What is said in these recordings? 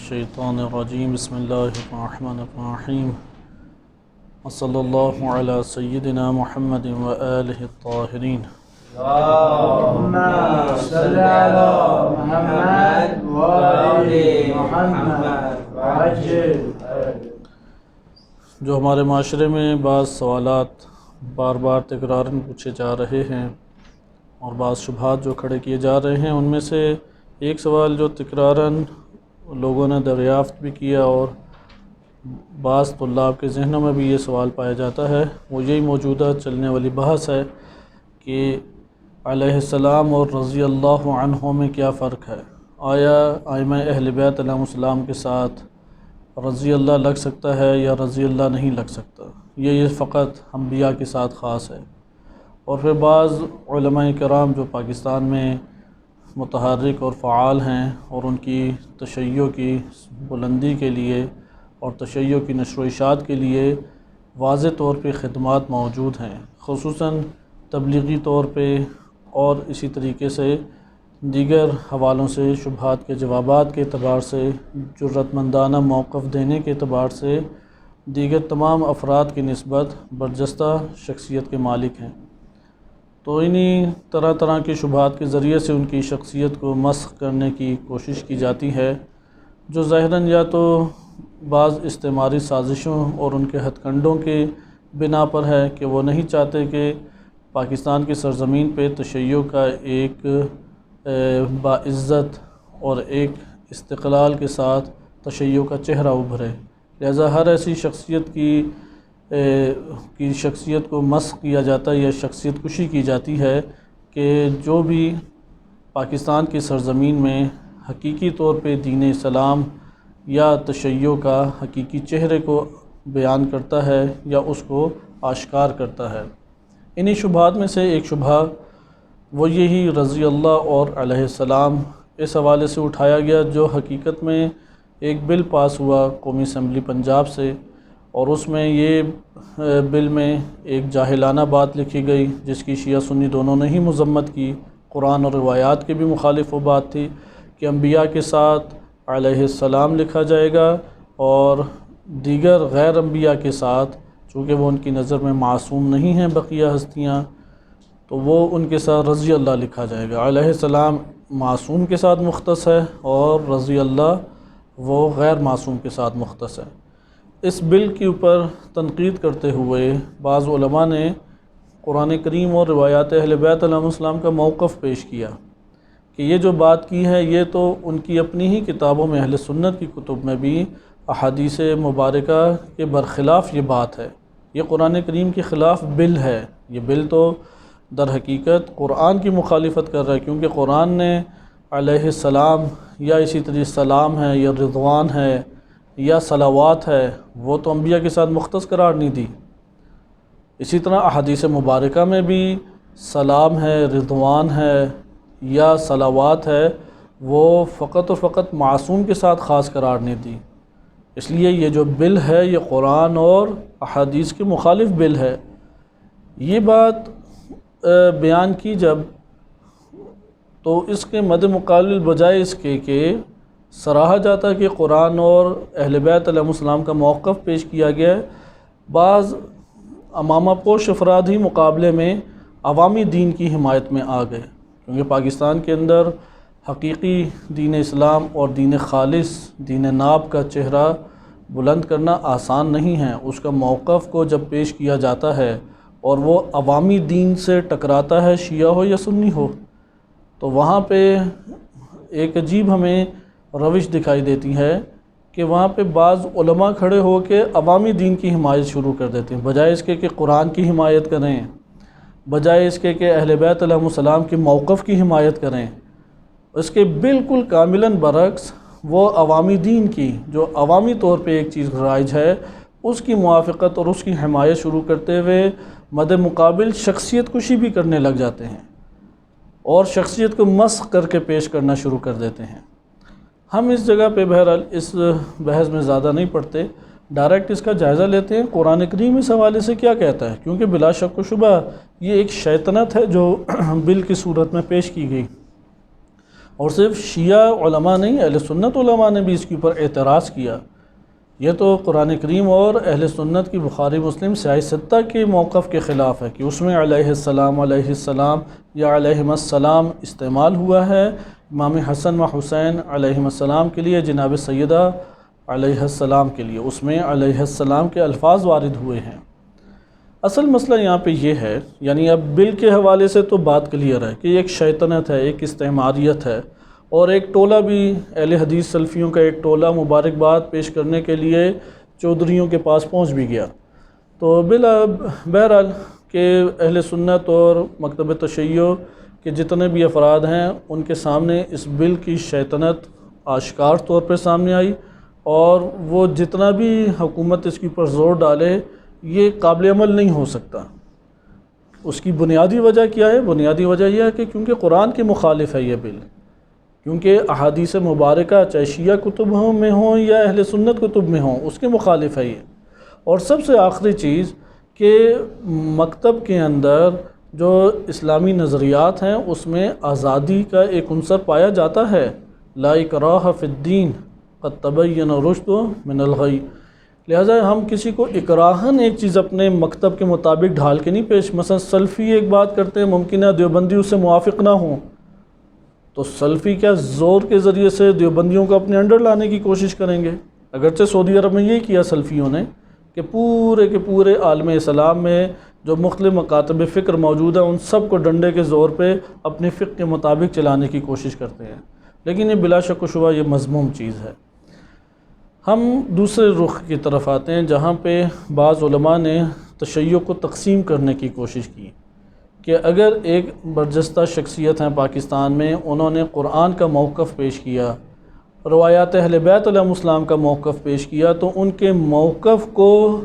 الشیطان الرجیم بسم اللہ الرحمن الرحیم وصلی اللہ علی سیدنا محمد وآلہ الطاہرین۔ اللہم صل علی محمد وآل محمد وعجل۔ جو ہمارے معاشرے میں بعض سوالات بار بار تکرارن پوچھے جا رہے ہیں اور بعض شبہات جو کھڑے کیے جا رہے ہیں، ان میں سے ایک سوال جو تکرارن لوگوں نے دریافت بھی کیا اور بعض طلاب کے ذہنوں میں بھی یہ سوال پایا جاتا ہے، وہ یہی موجودہ چلنے والی بحث ہے کہ علیہ السلام اور رضی اللہ عنہ میں کیا فرق ہے۔ آیا ائمہ اہل بیت علیہم السلام کے ساتھ رضی اللہ لگ سکتا ہے یا رضی اللہ نہیں لگ سکتا؟ یہ فقط انبیاء کے ساتھ خاص ہے۔ اور پھر بعض علماء کرام جو پاکستان میں متحرک اور فعال ہیں اور ان کی تشیع کی بلندی کے لیے اور تشیع کی نشر و اشاعت کے لیے واضح طور پہ خدمات موجود ہیں، خصوصاً تبلیغی طور پہ اور اسی طریقے سے دیگر حوالوں سے شبہات کے جوابات کے اعتبار سے، جرأت مندانہ موقف دینے کے اعتبار سے دیگر تمام افراد کی نسبت برجستہ شخصیت کے مالک ہیں۔ تو انہی طرح طرح کے شبہات کے ذریعے سے ان کی شخصیت کو مسخ کرنے کی کوشش کی جاتی ہے، جو ظاہراً یا تو بعض استعماری سازشوں اور ان کے ہتھ کنڈوں کے بنا پر ہے کہ وہ نہیں چاہتے کہ پاکستان کی سرزمین پہ تشیع کا ایک باعزت اور ایک استقلال کے ساتھ تشیع کا چہرہ ابھرے، لہذا ہر ایسی شخصیت کی شخصیت کو مسخ کیا جاتا ہے یا شخصیت کشی کی جاتی ہے کہ جو بھی پاکستان کی سرزمین میں حقیقی طور پہ دین اسلام یا تشیع کا حقیقی چہرے کو بیان کرتا ہے یا اس کو آشکار کرتا ہے۔ انہی شبہات میں سے ایک شبہ وہ یہی رضی اللہ اور علیہ السلام اس حوالے سے اٹھایا گیا، جو حقیقت میں ایک بل پاس ہوا قومی اسمبلی پنجاب سے، اور اس میں یہ بل میں ایک جاہلانہ بات لکھی گئی جس کی شیعہ سنی دونوں نے ہی مذمت کی، قرآن اور روایات کے بھی مخالف وہ بات تھی کہ انبیاء کے ساتھ علیہ السلام لکھا جائے گا اور دیگر غیر انبیاء کے ساتھ، چونکہ وہ ان کی نظر میں معصوم نہیں ہیں بقیہ ہستیاں، تو وہ ان کے ساتھ رضی اللہ لکھا جائے گا۔ علیہ السلام معصوم کے ساتھ مختص ہے اور رضی اللہ وہ غیر معصوم کے ساتھ مختص ہے۔ اس بل کے اوپر تنقید کرتے ہوئے بعض علماء نے قرآن کریم اور روایات اہل بیت علیہم السلام کا موقف پیش کیا کہ یہ جو بات کی ہے یہ تو ان کی اپنی ہی کتابوں میں، اہل سنت کی کتب میں بھی احادیث مبارکہ کے برخلاف یہ بات ہے، یہ قرآن کریم کے خلاف بل ہے۔ یہ بل تو در حقیقت قرآن کی مخالفت کر رہا ہے، کیونکہ قرآن نے علیہ السلام یا اسی طرح سلام ہے یا رضوان ہے یا صلوات ہے، وہ تو انبیاء کے ساتھ مختص قرار نہیں دی۔ اسی طرح احادیث مبارکہ میں بھی سلام ہے، رضوان ہے یا صلوات ہے، وہ فقط و فقط معصوم کے ساتھ خاص قرار نہیں دی۔ اس لیے یہ جو بل ہے یہ قرآن اور احادیث کے مخالف بل ہے۔ یہ بات بیان کی جب، تو اس کے مد مقابل بجائے اس کے کہ سراہا جاتا کہ قرآن اور اہل بیت علیہ السلام کا موقف پیش کیا گیا ہے، بعض امامہ پوش افراد ہی مقابلے میں عوامی دین کی حمایت میں آ گئے، کیونکہ پاکستان کے اندر حقیقی دین اسلام اور دین خالص، دین ناب کا چہرہ بلند کرنا آسان نہیں ہے۔ اس کا موقف کو جب پیش کیا جاتا ہے اور وہ عوامی دین سے ٹکراتا ہے، شیعہ ہو یا سنی ہو، تو وہاں پہ ایک عجیب ہمیں روش دکھائی دیتی ہے کہ وہاں پہ بعض علماء کھڑے ہو کے عوامی دین کی حمایت شروع کر دیتے ہیں، بجائے اس کے کہ قرآن کی حمایت کریں، بجائے اس کے کہ اہل بیت علیہ السلام کے موقف کی حمایت کریں۔ اس کے بالکل کاملاً برعکس وہ عوامی دین کی، جو عوامی طور پہ ایک چیز رائج ہے، اس کی موافقت اور اس کی حمایت شروع کرتے ہوئے مد مقابل شخصیت کشی بھی کرنے لگ جاتے ہیں اور شخصیت کو مسخ کر کے پیش کرنا شروع کر دیتے ہیں۔ ہم اس جگہ پہ بہرحال اس بحث میں زیادہ نہیں پڑتے، ڈائریکٹ اس کا جائزہ لیتے ہیں قرآن کریم اس حوالے سے کیا کہتا ہے، کیونکہ بلا شک و شبہ یہ ایک شیطنت ہے جو بل کی صورت میں پیش کی گئی۔ اور صرف شیعہ علماء نہیں، اہل سنت علماء نے بھی اس کے اوپر اعتراض کیا۔ یہ تو قرآن کریم اور اہل سنت کی بخاری مسلم سیاہ ستہ کے موقف کے خلاف ہے کہ اس میں علیہ السلام یا علیہم السلام استعمال ہوا ہے امام حسن و حسین علیہم السلام کے لیے، جناب سیدہ علیہ السلام کے لیے، اس میں علیہ السلام کے الفاظ وارد ہوئے ہیں۔ اصل مسئلہ یہاں پہ یہ ہے، یعنی اب بل کے حوالے سے تو بات کلیئر ہے کہ ایک شیطنت ہے، ایک استعماریت ہے، اور ایک ٹولہ بھی اہل حدیث سلفیوں کا ایک ٹولہ مبارکباد پیش کرنے کے لیے چودھریوں کے پاس پہنچ بھی گیا۔ تو بہرحال کہ اہل سنت اور مکتب تشیع کے جتنے بھی افراد ہیں ان کے سامنے اس بل کی شیطنت آشکار طور پہ سامنے آئی، اور وہ جتنا بھی حکومت اس کے اوپر زور ڈالے یہ قابل عمل نہیں ہو سکتا۔ اس کی بنیادی وجہ کیا ہے؟ بنیادی وجہ یہ ہے کہ کیونکہ قرآن کے مخالف ہے یہ بل، کیونکہ احادیث مبارکہ چاہے شیعہ کتب میں ہوں یا اہل سنت کتب میں ہوں اس کے مخالف ہے یہ۔ اور سب سے آخری چیز کہ مکتب کے اندر جو اسلامی نظریات ہیں اس میں آزادی کا ایک عنصر پایا جاتا ہے، لا اکراہ فی الدین قد تبین الرشد من الغی، لہٰذا ہم کسی کو اکراہن ایک چیز اپنے مکتب کے مطابق ڈھال کے نہیں پیش، مثلا سلفی ایک بات کرتے ہیں، ممکن ہے دیوبندی اس سے موافق نہ ہوں، تو سلفی کیا زور کے ذریعے سے دیوبندیوں کو اپنے انڈر لانے کی کوشش کریں گے؟ اگرچہ سعودی عرب میں یہ کیا سلفیوں نے کہ پورے کے پورے عالم اسلام میں جو مختلف مکاتب فکر موجود ہیں ان سب کو ڈنڈے کے زور پہ اپنے فقہ کے مطابق چلانے کی کوشش کرتے ہیں، لیکن یہ بلا شک و شبہ یہ مذموم چیز ہے۔ ہم دوسرے رخ کی طرف آتے ہیں جہاں پہ بعض علماء نے تشیع کو تقسیم کرنے کی کوشش کی کہ اگر ایک برجستہ شخصیت ہیں پاکستان میں، انہوں نے قرآن کا موقف پیش کیا، روایات اہل بیت علیہم السلام کا موقف پیش کیا، تو ان کے موقف کو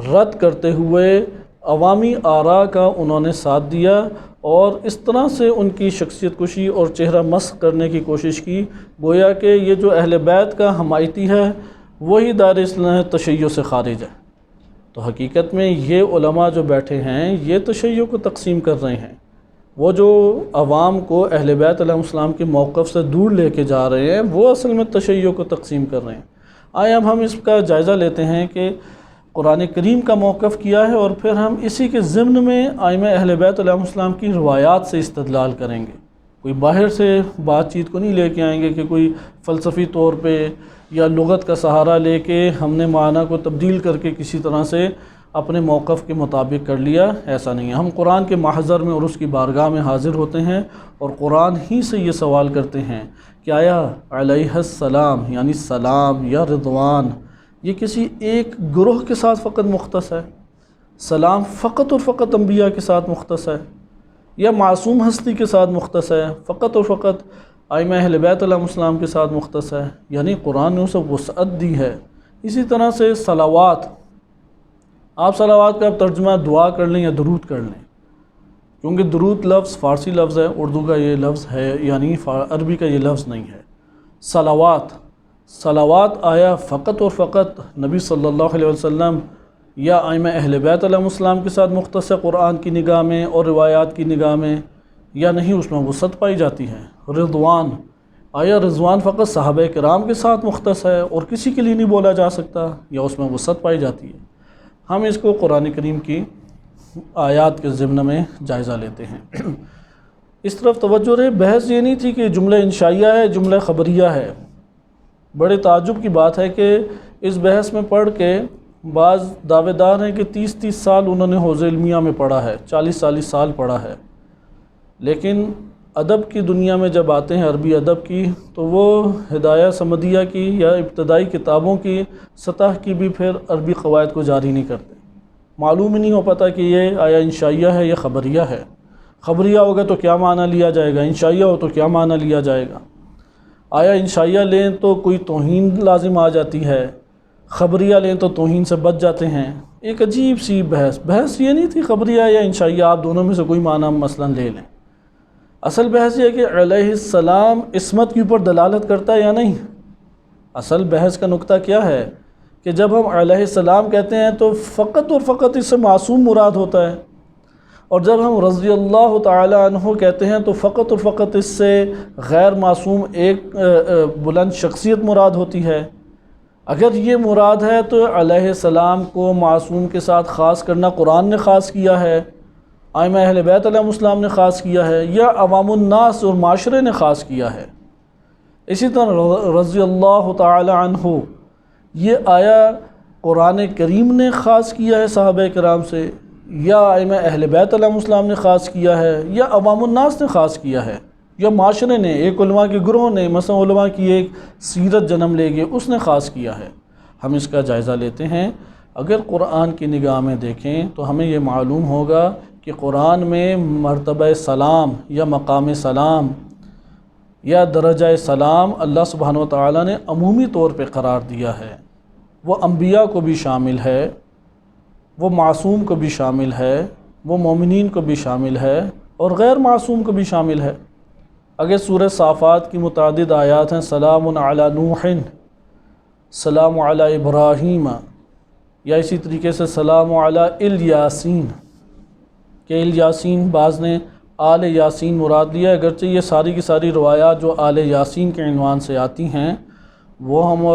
رد کرتے ہوئے عوامی آراء کا انہوں نے ساتھ دیا، اور اس طرح سے ان کی شخصیت کشی اور چہرہ مسخ کرنے کی کوشش کی، گویا کہ یہ جو اہل بیت کا حمایتی ہے وہی دائرہ اسلام تشیع سے خارج ہے۔ تو حقیقت میں یہ علماء جو بیٹھے ہیں یہ تشیع کو تقسیم کر رہے ہیں، وہ جو عوام کو اہل بیت علیہ السلام کے موقف سے دور لے کے جا رہے ہیں وہ اصل میں تشیع کو تقسیم کر رہے ہیں۔ آئے اب ہم اس کا جائزہ لیتے ہیں کہ قرآن کریم کا موقف کیا ہے، اور پھر ہم اسی کے ضمن میں ائمہ اہل بیت علیہ السلام کی روایات سے استدلال کریں گے۔ کوئی باہر سے بات چیت کو نہیں لے کے آئیں گے کہ کوئی فلسفی طور پہ یا لغت کا سہارا لے کے ہم نے معنی کو تبدیل کر کے کسی طرح سے اپنے موقف کے مطابق کر لیا، ایسا نہیں ہے۔ ہم قرآن کے محضر میں اور اس کی بارگاہ میں حاضر ہوتے ہیں اور قرآن ہی سے یہ سوال کرتے ہیں کہ آیا علیہ السلام یعنی سلام یا رضوان یہ کسی ایک گروہ کے ساتھ فقط مختص ہے؟ سلام فقط اور فقط انبیاء کے ساتھ مختص ہے، یا معصوم ہستی کے ساتھ مختص ہے، فقط اور فقط ائمہ اہل بیت علیہ السلام کے ساتھ مختص ہے؟ یعنی قرآن نے اسے وسعت دی ہے۔ اسی طرح سے صلوات، آپ صلوات کا ترجمہ دعا کر لیں یا درود کر لیں، کیونکہ درود لفظ فارسی لفظ ہے، اردو کا یہ لفظ ہے، یعنی عربی کا یہ لفظ نہیں ہے۔ صلوات آیا فقط اور فقط نبی صلی اللہ علیہ وسلم یا ائمہ اہل بیت علیہ السلام کے ساتھ مختص ہے قرآن کی نگاہ میں اور روایات کی نگاہ میں، یا نہیں اس میں وسعت پائی جاتی ہے؟ رضوان آیا رضوان فقط صحابہ کرام کے ساتھ مختص ہے اور کسی کے لیے نہیں بولا جا سکتا، یا اس میں وسعت پائی جاتی ہے؟ ہم اس کو قرآن کریم کی آیات کے ضمن میں جائزہ لیتے ہیں۔ اس طرف توجہ رہے، بحث یہ نہیں تھی کہ جملہ انشائیہ ہے جملہ خبریہ ہے۔ بڑے تعجب کی بات ہے کہ اس بحث میں پڑھ کے بعض دعوے دار ہیں کہ 30 سال انہوں نے حوزہ علمیہ میں پڑھا ہے، 40 سال پڑھا ہے، لیکن ادب کی دنیا میں جب آتے ہیں عربی ادب کی تو وہ ہدایہ سمدیہ کی یا ابتدائی کتابوں کی سطح کی بھی پھر عربی قواعد کو جاری نہیں کرتے۔ معلوم ہی نہیں ہو پاتا کہ یہ آیا انشائیہ ہے یا خبریہ ہے۔ خبریہ ہوگا تو کیا معنی لیا جائے گا، انشائیہ ہو تو کیا معنی لیا جائے گا؟ آیا انشائیہ لیں تو کوئی توہین لازم آ جاتی ہے، خبریہ لیں تو توہین سے بچ جاتے ہیں۔ ایک عجیب سی بحث یہ نہیں تھی خبریہ یا انشائیہ آپ دونوں میں سے کوئی معنی مثلا لے لیں۔ اصل بحث یہ ہے کہ علیہ السلام عصمت کے اوپر دلالت کرتا ہے یا نہیں۔ اصل بحث کا نقطہ کیا ہے کہ جب ہم علیہ السلام کہتے ہیں تو فقط اور فقط اس سے معصوم مراد ہوتا ہے، اور جب ہم رضی اللہ تعالی عنہ کہتے ہیں تو فقط اور فقط اس سے غیر معصوم ایک بلند شخصیت مراد ہوتی ہے۔ اگر یہ مراد ہے تو علیہ السلام کو معصوم کے ساتھ خاص کرنا قرآن نے خاص کیا ہے، ائمہ اہل بیت علیہ السلام نے خاص کیا ہے، یا عوام الناس اور معاشرے نے خاص کیا ہے۔ اسی طرح رضی اللہ تعالی عنہ یہ آیا قرآن کریم نے خاص کیا ہے صحابہ کرام سے، یا ائمہ اہل بیت علیہ السلام نے خاص کیا ہے، یا عوام الناس نے خاص کیا ہے، یا معاشرے نے، ایک علماء کے گروہ نے، مثلا علماء کی ایک سیرت جنم لے گی، اس نے خاص کیا ہے۔ ہم اس کا جائزہ لیتے ہیں۔ اگر قرآن کی نگاہ میں دیکھیں تو ہمیں یہ معلوم ہوگا کہ قرآن میں مرتبہ سلام یا مقام سلام یا درجہ سلام اللہ سبحانہ و تعالیٰ نے عمومی طور پہ قرار دیا ہے۔ وہ انبیاء کو بھی شامل ہے، وہ معصوم کو بھی شامل ہے، وہ مومنین کو بھی شامل ہے، اور غیر معصوم کو بھی شامل ہے۔ اگر سورہ صافات کی متعدد آیات ہیں، سلام علی نوح، سلام علی ابراہیم، یا اسی طریقے سے سلام علی الیاسین، کہ الیاسین بعض نے آل یاسین مراد لیا، اگرچہ یہ ساری کی ساری روایات جو آل یاسین کے عنوان سے آتی ہیں وہ ہم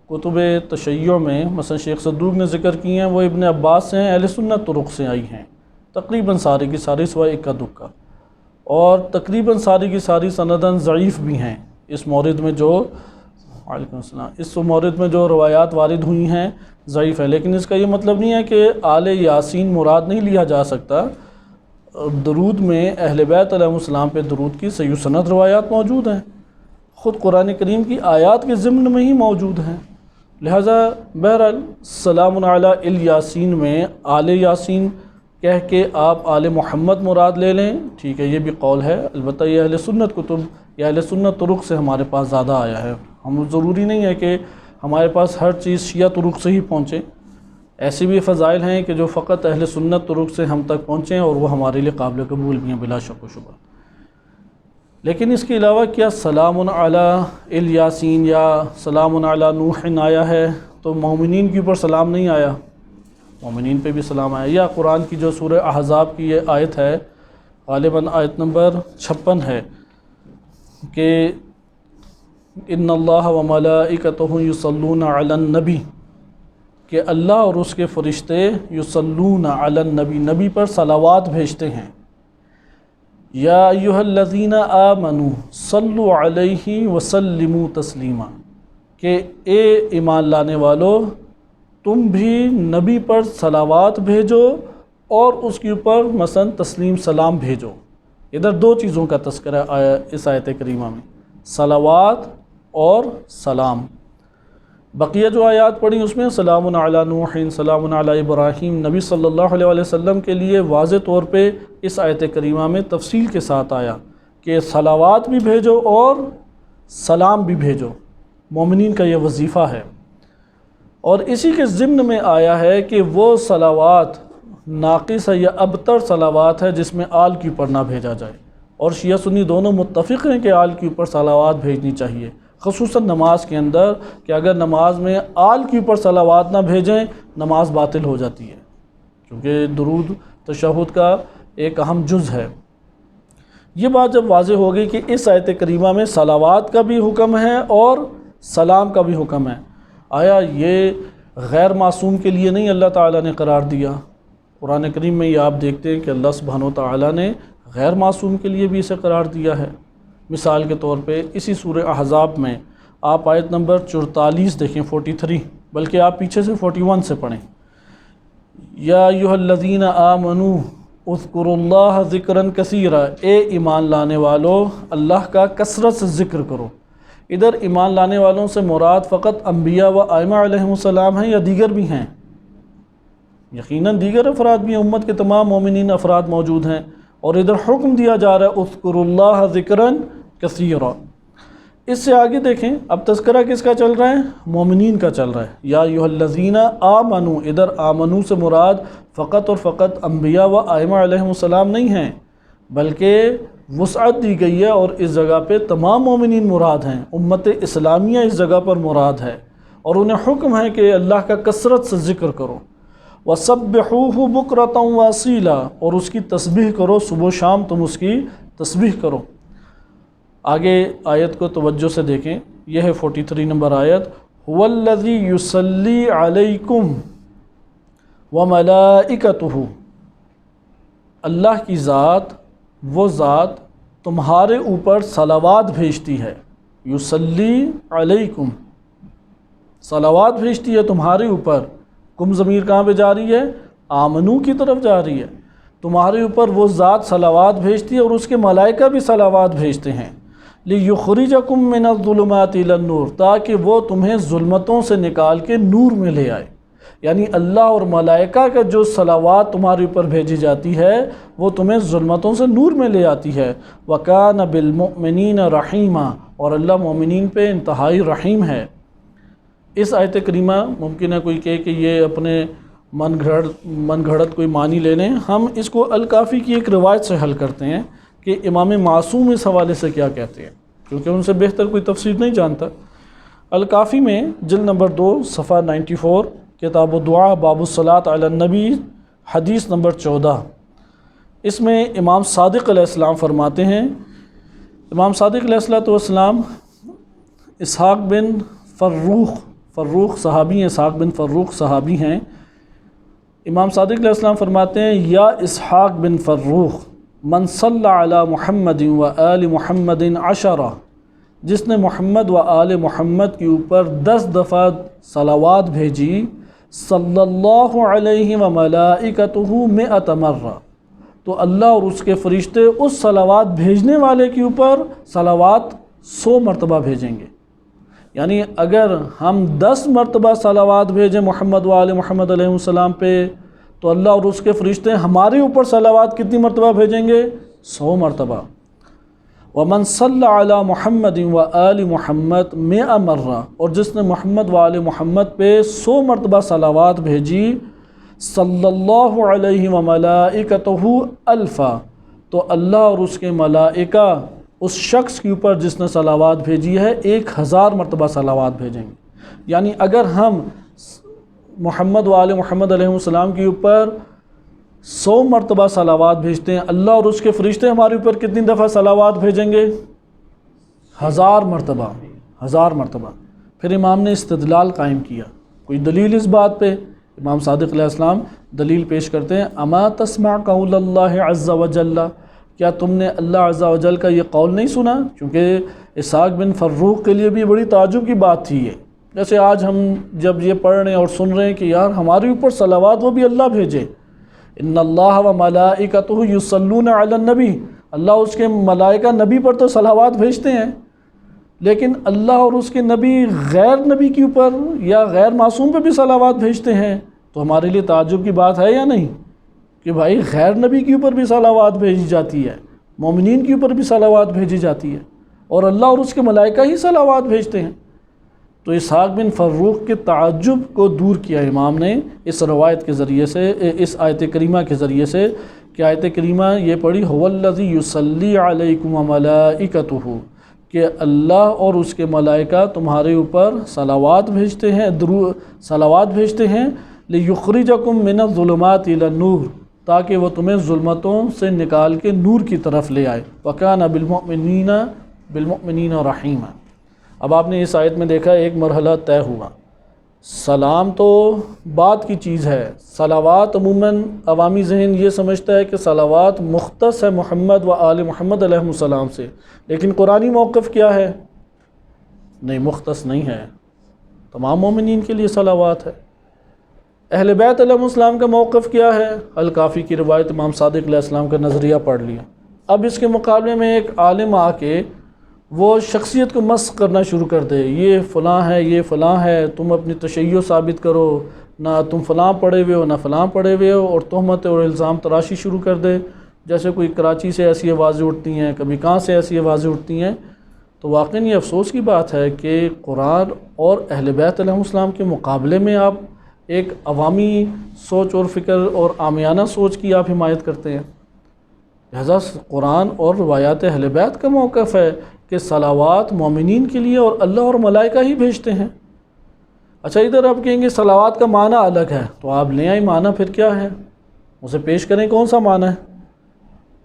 کتب تشیع میں مثلا شیخ صدوق نے ذکر کی ہیں، وہ ابن عباس سے ہیں، اہل سنت طرق سے آئی ہیں، تقریباً ساری کی ساری سوائے اکا دکا، اور تقریباً ساری کی ساری سنداً ضعیف بھی ہیں۔ اس مورد میں جو وعلیکم السلام، اس مورد میں جو روایات وارد ہوئی ہیں ضعیف ہے، لیکن اس کا یہ مطلب نہیں ہے کہ آل یاسین مراد نہیں لیا جا سکتا۔ درود میں اہل بیت علیہ السلام پہ درود کی صحیح سند روایات موجود ہیں، خود قرآن کریم کی آیات کے ضمن میں ہی موجود ہیں۔ لہذا بہرحال سلام علی الیاسین میں آل یاسین کہہ کے آپ آل محمد مراد لے لیں، ٹھیک ہے، یہ بھی قول ہے، البتہ یہ اہل سنت کتب یا اہل سنت طرق سے ہمارے پاس زیادہ آیا ہے۔ ہم ضروری نہیں ہے کہ ہمارے پاس ہر چیز شیعہ طرق سے ہی پہنچے، ایسی بھی فضائل ہیں کہ جو فقط اہل سنت طرق سے ہم تک پہنچیں اور وہ ہمارے لیے قابل قبول بھی ہیں بلا شک و شبہ۔ لیکن اس کے علاوہ کیا سلام علی الیاسین یا سلام علی نوح آیا ہے تو مومنین کے اوپر سلام نہیں آیا؟ مومنین پہ بھی سلام آیا۔ یا قرآن کی جو سورہ احزاب کی یہ آیت ہے، غالباً آیت نمبر 56 ہے، کہ ان اللہ و ملائکتہ یصلون علی النبی، کہ اللہ اور اس کے فرشتے یصلون علی النبی، نبی پر صلوات بھیجتے ہیں۔ یا ایھا الذین آمنوا صلوا علیہ وسلموا تسلیما، کہ اے ایمان لانے والو تم بھی نبی پر صلوات بھیجو اور اس کے اوپر مثلا تسلیم سلام بھیجو۔ ادھر دو چیزوں کا تذکرہ آیا اس آیت کریمہ میں، صلوات اور سلام۔ بقیہ جو آیات پڑھی اس میں سلام علی نوح، سلام علی ابراہیم، نبی صلی اللہ علیہ وسلم کے لیے واضح طور پہ اس آیت کریمہ میں تفصیل کے ساتھ آیا کہ صلوات بھی بھیجو اور سلام بھی بھیجو، مومنین کا یہ وظیفہ ہے۔ اور اسی کے ضمن میں آیا ہے کہ وہ صلوات ناقص ہے یا ابتر صلوات ہے جس میں آل کے اوپر نہ بھیجا جائے، اور شیعہ سنی دونوں متفق ہیں کہ آل کے اوپر صلوات بھیجنی چاہیے، خصوصاً نماز کے اندر، کہ اگر نماز میں آل کے اوپر صلوات نہ بھیجیں نماز باطل ہو جاتی ہے، کیونکہ درود تشہد کا ایک اہم جز ہے۔ یہ بات جب واضح ہو گئی کہ اس آیت کریمہ میں صلوات کا بھی حکم ہے اور سلام کا بھی حکم ہے، آیا یہ غیر معصوم کے لیے نہیں اللہ تعالیٰ نے قرار دیا؟ قرآن کریم میں یہ آپ دیکھتے ہیں کہ اللہ سبحانہ و تعالیٰ نے غیر معصوم کے لیے بھی اسے قرار دیا ہے۔ مثال کے طور پہ اسی سورہ احزاب میں آپ آیت نمبر 44 دیکھیں، 43، بلکہ آپ پیچھے سے 41 سے پڑھیں، یا ایھا الذین آمنوا اذکروا اللہ ذکرا کثیرا، اے ایمان لانے والو اللہ کا کثرت سے ذکر کرو۔ ادھر ایمان لانے والوں سے مراد فقط انبیاء و ائمہ علیہم السلام ہیں یا دیگر بھی ہیں؟ یقیناً دیگر افراد بھی ہیں، امت کے تمام مومنین افراد موجود ہیں، اور ادھر حکم دیا جا رہا ہے اذکروا اللہ ذکرا کثیرا۔ اس سے آگے دیکھیں، اب تذکرہ کس کا چل رہا ہے؟ مومنین کا چل رہا ہے۔ یا ایھا الذین آمنوا، ادھر آمنوا سے مراد فقط اور فقط انبیاء و ائمہ علیہم السلام نہیں ہیں، بلکہ وسعت دی گئی ہے، اور اس جگہ پہ تمام مومنین مراد ہیں، امت اسلامیہ اس جگہ پر مراد ہے، اور انہیں حکم ہے کہ اللہ کا کثرت سے ذکر کرو۔ وَسَبِّحُوهُ بُكْرَةً وَأَصِيلًا، اور اس کی تسبیح کرو، صبح و شام تم اس کی تسبیح کرو۔ آگے آیت کو توجہ سے دیکھیں، یہ ہے 43 نمبر آیت، هُوَ الَّذِي يُصَلِّي عَلَيْكُمْ وَمَلَائِكَتُهُ، اللہ کی ذات، وہ ذات تمہارے اوپر صلوات بھیجتی ہے، یصلی علیکم، صلوات بھیجتی ہے تمہارے اوپر۔ کم ضمیر کہاں پہ جا رہی ہے؟ آمنو کی طرف جا رہی ہے۔ تمہارے اوپر وہ ذات صلوات بھیجتی ہے اور اس کے ملائکہ بھی صلوات بھیجتے ہیں، لِیُخْرِجَکُم مِّنَ الظُّلُمَاتِ إِلَى النُّورِ، تاکہ وہ تمہیں ظلمتوں سے نکال کے نور میں لے آئے۔ یعنی اللہ اور ملائکہ کا جو صلوات تمہارے اوپر بھیجی جاتی ہے وہ تمہیں ظلمتوں سے نور میں لے آتی ہے۔ وَكَانَ بِالْمُؤْمِنِينَ رَحِيمًا، اور اللہ مومنین پہ انتہائی رحیم ہے۔ اس آیت کریمہ ممکن ہے کوئی کہے کہ یہ اپنے من گھڑت کوئی معنی لے لیں، ہم اس کو الکافی کی ایک روایت سے حل کرتے ہیں کہ امام معصوم اس حوالے سے کیا کہتے ہیں، کیونکہ ان سے بہتر کوئی تفسیر نہیں جانتا۔ الکافی میں جلد نمبر 2 صفحہ 94، کتاب الدعا، باب الصلاۃ علی النبی، حدیث نمبر 14، اس میں امام صادق علیہ السلام فرماتے ہیں، امام صادق علیہ السلام اسحاق بن فروخ صحابی ہیں، اسحاق بن فروخ صحابی ہیں۔ امام صادق علیہ السلام فرماتے ہیں، یا اسحاق بن فروخ، من صلی علی محمد و آل محمد 10، جس نے محمد و آل محمد کے اوپر 10 دفعہ صلوات بھیجی، صلی اللہ علیہ وملائکتہ 100 مرہ، تو اللہ اور اس کے فرشتے اس صلوات بھیجنے والے کے اوپر صلوات 100 مرتبہ بھیجیں گے۔ یعنی اگر ہم 10 مرتبہ صلوات بھیجیں محمد و آل محمد علیہ السلام پہ، تو اللہ اور اس کے فرشتے ہمارے اوپر صلوات کتنی مرتبہ بھیجیں گے؟ 100 مرتبہ۔ ومن صلی علی محمد و آل محمد 100 مرہ، اور جس نے محمد و آل محمد پہ 100 مرتبہ صلوات بھیجی، صلی اللہ علیہ وملائکتہ 1000، تو اللہ اور اس کے ملائکہ اس شخص کے اوپر جس نے صلوات بھیجی ہے 1000 مرتبہ صلوات بھیجیں گے۔ یعنی اگر ہم محمد و آل محمد علیہ السلام کے اوپر 100 مرتبہ صلوات بھیجتے ہیں، اللہ اور اس کے فرشتے ہمارے اوپر کتنی دفعہ صلوات بھیجیں گے؟ 1000 مرتبہ، 1000 مرتبہ۔ پھر امام نے استدلال قائم کیا، کوئی دلیل اس بات پہ؟ امام صادق علیہ السلام دلیل پیش کرتے ہیں، اما تسمع قول اللہ عز وجل، کیا تم نے اللہ عز و جل کا یہ قول نہیں سنا؟ کیونکہ اسحاق بن فروخ کے لیے بھی بڑی تعجب کی بات تھی یہ، جیسے آج ہم جب یہ پڑھ رہے ہیں اور سن رہے ہیں کہ یار ہمارے اوپر صلوات وہ بھی اللہ بھیجے، ان اللہ و ملائکتہ یصلون علی النبی، اللہ اس کے ملائکہ نبی پر تو صلوات بھیجتے ہیں، لیکن اللہ اور اس کے نبی غیر نبی کے اوپر یا غیر معصوم پہ بھی صلوات بھیجتے ہیں، تو ہمارے لیے تعجب کی بات ہے یا نہیں کہ بھائی غیر نبی کے اوپر بھی صلوات بھیجی جاتی ہے، مومنین کے اوپر بھی صلوات بھیجی جاتی ہے، اور اللہ اور اس کے ملائکہ ہی صلوات بھیجتے ہیں۔ تو اسحاق بن فروخ کے تعجب کو دور کیا امام نے اس روایت کے ذریعے سے، اس آیت کریمہ کے ذریعے سے، کہ آیت کریمہ یہ پڑھی، هو الذی یصلی علیکم وملائکتہ، کہ اللہ اور اس کے ملائکہ تمہارے اوپر صلوات بھیجتے ہیں، صلوات بھیجتے ہیں، لیخرجکم من الظلمات الی النور، تاکہ وہ تمہیں ظلمتوں سے نکال کے نور کی طرف لے آئے، وکان بالمؤمنین رحیما۔ اب آپ نے اس آیت میں دیکھا ایک مرحلہ طے ہوا، سلام تو بات کی چیز ہے، صلوات عموماً عوامی ذہن یہ سمجھتا ہے کہ صلوات مختص ہے محمد و آل محمد علیہ السلام سے، لیکن قرآنی موقف کیا ہے؟ نہیں، مختص نہیں ہے، تمام مومنین کے لیے صلوات ہے۔ اہل بیت علیہ السلام کا موقف کیا ہے؟ الکافی کی روایت امام صادق علیہ السلام کا نظریہ پڑھ لیا۔ اب اس کے مقابلے میں ایک عالم آ کے وہ شخصیت کو مسخ کرنا شروع کر دے، یہ فلاں ہے، یہ فلاں ہے، تم اپنی تشیع ثابت کرو، نہ تم فلاں پڑھے ہوئے ہو نہ فلاں پڑھے ہوئے ہو، اور تہمت اور الزام تراشی شروع کر دے، جیسے کوئی کراچی سے ایسی آوازیں اٹھتی ہیں، کبھی کہاں سے ایسی آوازیں اٹھتی ہیں۔ تو واقعاً یہ افسوس کی بات ہے کہ قرآن اور اہل بیت علیہ السلام کے مقابلے میں آپ ایک عوامی سوچ اور فکر اور عامیانہ سوچ کی آپ حمایت کرتے ہیں۔ لہذا قرآن اور روایات اہل بیت کا موقف ہے کہ صلوات مومنین کے لیے اور اللہ اور ملائکہ ہی بھیجتے ہیں۔ اچھا ادھر آپ کہیں گے صلوات کا معنی الگ ہے، تو آپ لے آئیں معنی پھر کیا ہے، اسے پیش کریں کون سا معنی ہے۔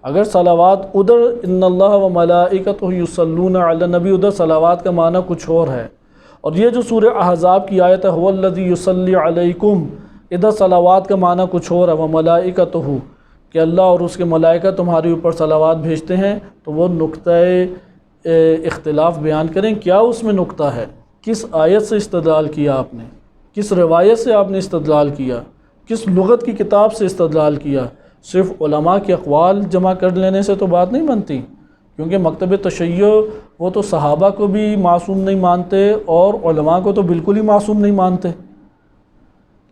اگر صلوات ادھر ان اللہ و ملائکتہ یصلون علی النبی، ادھر صلوات کا معنی کچھ اور ہے، اور یہ جو سورہ احزاب کی آیت ہے هو الذی یصلی علیکم، ادھر صلوات کا معنی کچھ اور ہے، وملائکتہ کہ اللہ اور اس کے ملائکہ تمہارے اوپر صلوات بھیجتے ہیں، تو وہ نقطہ اختلاف بیان کریں، کیا اس میں نقطہ ہے، کس آیت سے استدلال کیا آپ نے، کس روایت سے آپ نے استدلال کیا، کس لغت کی کتاب سے استدلال کیا۔ صرف علماء کے اقوال جمع کر لینے سے تو بات نہیں بنتی، کیونکہ مکتب تشیع وہ تو صحابہ کو بھی معصوم نہیں مانتے اور علماء کو تو بالکل ہی معصوم نہیں مانتے،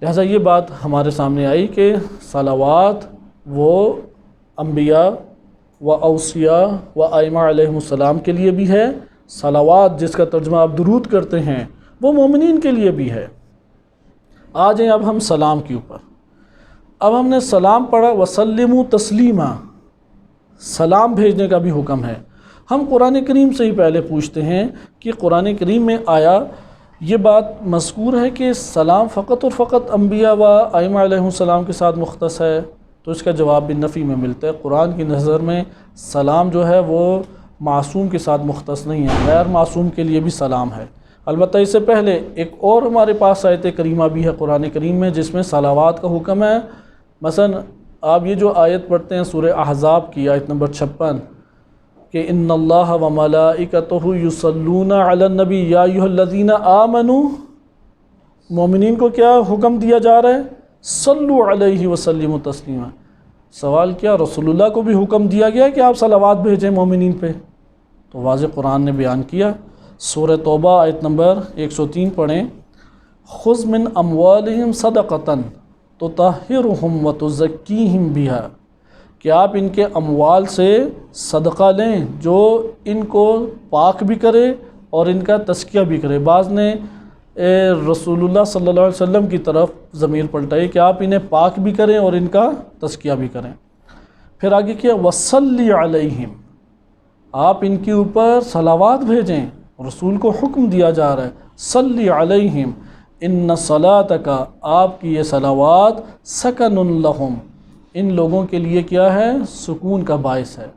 لہٰذا یہ بات ہمارے سامنے آئی کہ صلوات وہ انبیاء و اوصیاء و ائمہ علیہم السلام کے لیے بھی ہے، صلوات جس کا ترجمہ آپ درود کرتے ہیں وہ مومنین کے لیے بھی ہے۔ آ جائیں اب ہم سلام کے اوپر، اب ہم نے سلام پڑھا، وسلموا تسلیما، سلام بھیجنے کا بھی حکم ہے۔ ہم قرآن کریم سے ہی پہلے پوچھتے ہیں کہ قرآن کریم میں آیا یہ بات مذکور ہے کہ سلام فقط اور فقط انبیاء و ائمہ علیہم السلام کے ساتھ مختص ہے، تو اس کا جواب بھی نفی میں ملتا ہے۔ قرآن کی نظر میں سلام جو ہے وہ معصوم کے ساتھ مختص نہیں ہے، غیر معصوم کے لیے بھی سلام ہے۔ البتہ اس سے پہلے ایک اور ہمارے پاس آیت کریمہ بھی ہے قرآن کریم میں جس میں صلوات کا حکم ہے۔ مثلا آپ یہ جو آیت پڑھتے ہیں سورہ احزاب کی آیت نمبر 56 کہ ان اللہ و ملائکتہ یصلون علی النبی یا ایھا الذین آمنوا، مومنین کو کیا حکم دیا جا رہا ہے، صلو علیہ وسلموا تسلیما۔ سوال کیا رسول اللہ کو بھی حکم دیا گیا کہ آپ صلوات بھیجیں مومنین پہ؟ تو واضح قرآن نے بیان کیا۔ سورہ توبہ آیت نمبر 103 پڑھیں، خذ من اموالہم صدقۃ تطہرہم وتزکیہم بہا، کہ آپ ان کے اموال سے صدقہ لیں جو ان کو پاک بھی کرے اور ان کا تزکیہ بھی کرے۔ بعض نے رسول اللہ صلی اللہ علیہ وسلم کی طرف ضمیر پلٹائی کہ آپ انہیں پاک بھی کریں اور ان کا تزکیہ بھی کریں۔ پھر آگے کیا، وصلی علیہم، آپ ان کے اوپر صلوات بھیجیں، رسول کو حکم دیا جا رہا ہے صلی علیہم ان صلاتک، آپ کی یہ صلوات سکن لہم، ان لوگوں کے لیے کیا ہے، سکون کا باعث ہے۔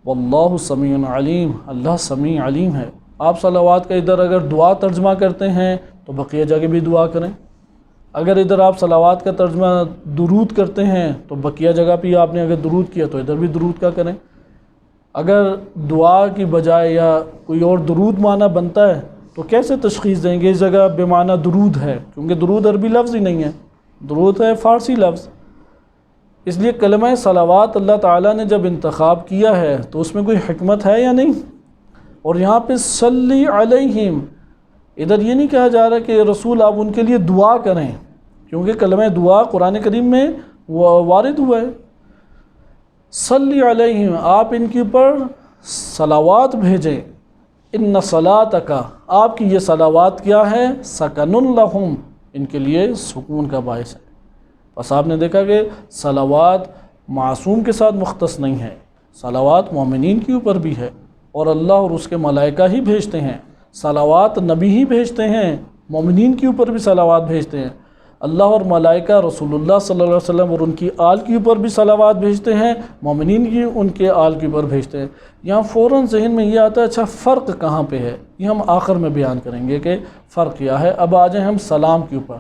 واللہ سمیع علیم، اللہ سمیع علیم ہے۔ آپ صلوات کا ادھر اگر دعا ترجمہ کرتے ہیں تو بقیہ جگہ بھی دعا کریں، اگر ادھر آپ صلوات کا ترجمہ درود کرتے ہیں تو بقیہ جگہ پہ آپ نے اگر درود کیا تو ادھر بھی درود کا کریں۔ اگر دعا کی بجائے یا کوئی اور درود معنی بنتا ہے تو کیسے تشخیص دیں گے اس جگہ بے معنی درود ہے، کیونکہ درود عربی لفظ ہی نہیں ہے، درود ہے فارسی لفظ۔ اس لیے کلمہ صلوات اللہ تعالیٰ نے جب انتخاب کیا ہے تو اس میں کوئی حکمت ہے یا نہیں؟ اور یہاں پہ صلی علیہم، ادھر یہ نہیں کہا جا رہا کہ رسول آپ ان کے لیے دعا کریں، کیونکہ کلمہ دعا قرآن کریم میں وارد ہوا ہے۔ صلی علیہم، آپ ان کے اوپر صلوات بھیجیں، ان صلاتک، آپ کی یہ صلوات کیا ہے، سکن لہم، ان کے لیے سکون کا باعث ہے۔ بس آپ نے دیکھا کہ صلوات معصوم کے ساتھ مختص نہیں ہے، صلوات مومنین کے اوپر بھی ہے، اور اللہ اور اس کے ملائکہ ہی بھیجتے ہیں، صلوات نبی ہی بھیجتے ہیں، مومنین کے اوپر بھی صلوات بھیجتے ہیں۔ اللہ اور ملائکہ رسول اللہ صلی اللہ علیہ وسلم اور ان کی آل کے اوپر بھی صلوات بھیجتے ہیں، مومنین کی ان کے آل کے اوپر بھیجتے ہیں۔ یہاں فوراً ذہن میں یہ آتا ہے اچھا فرق کہاں پہ ہے، یہ ہم آخر میں بیان کریں گے کہ فرق کیا ہے۔ اب آ جائیں ہم سلام کے اوپر،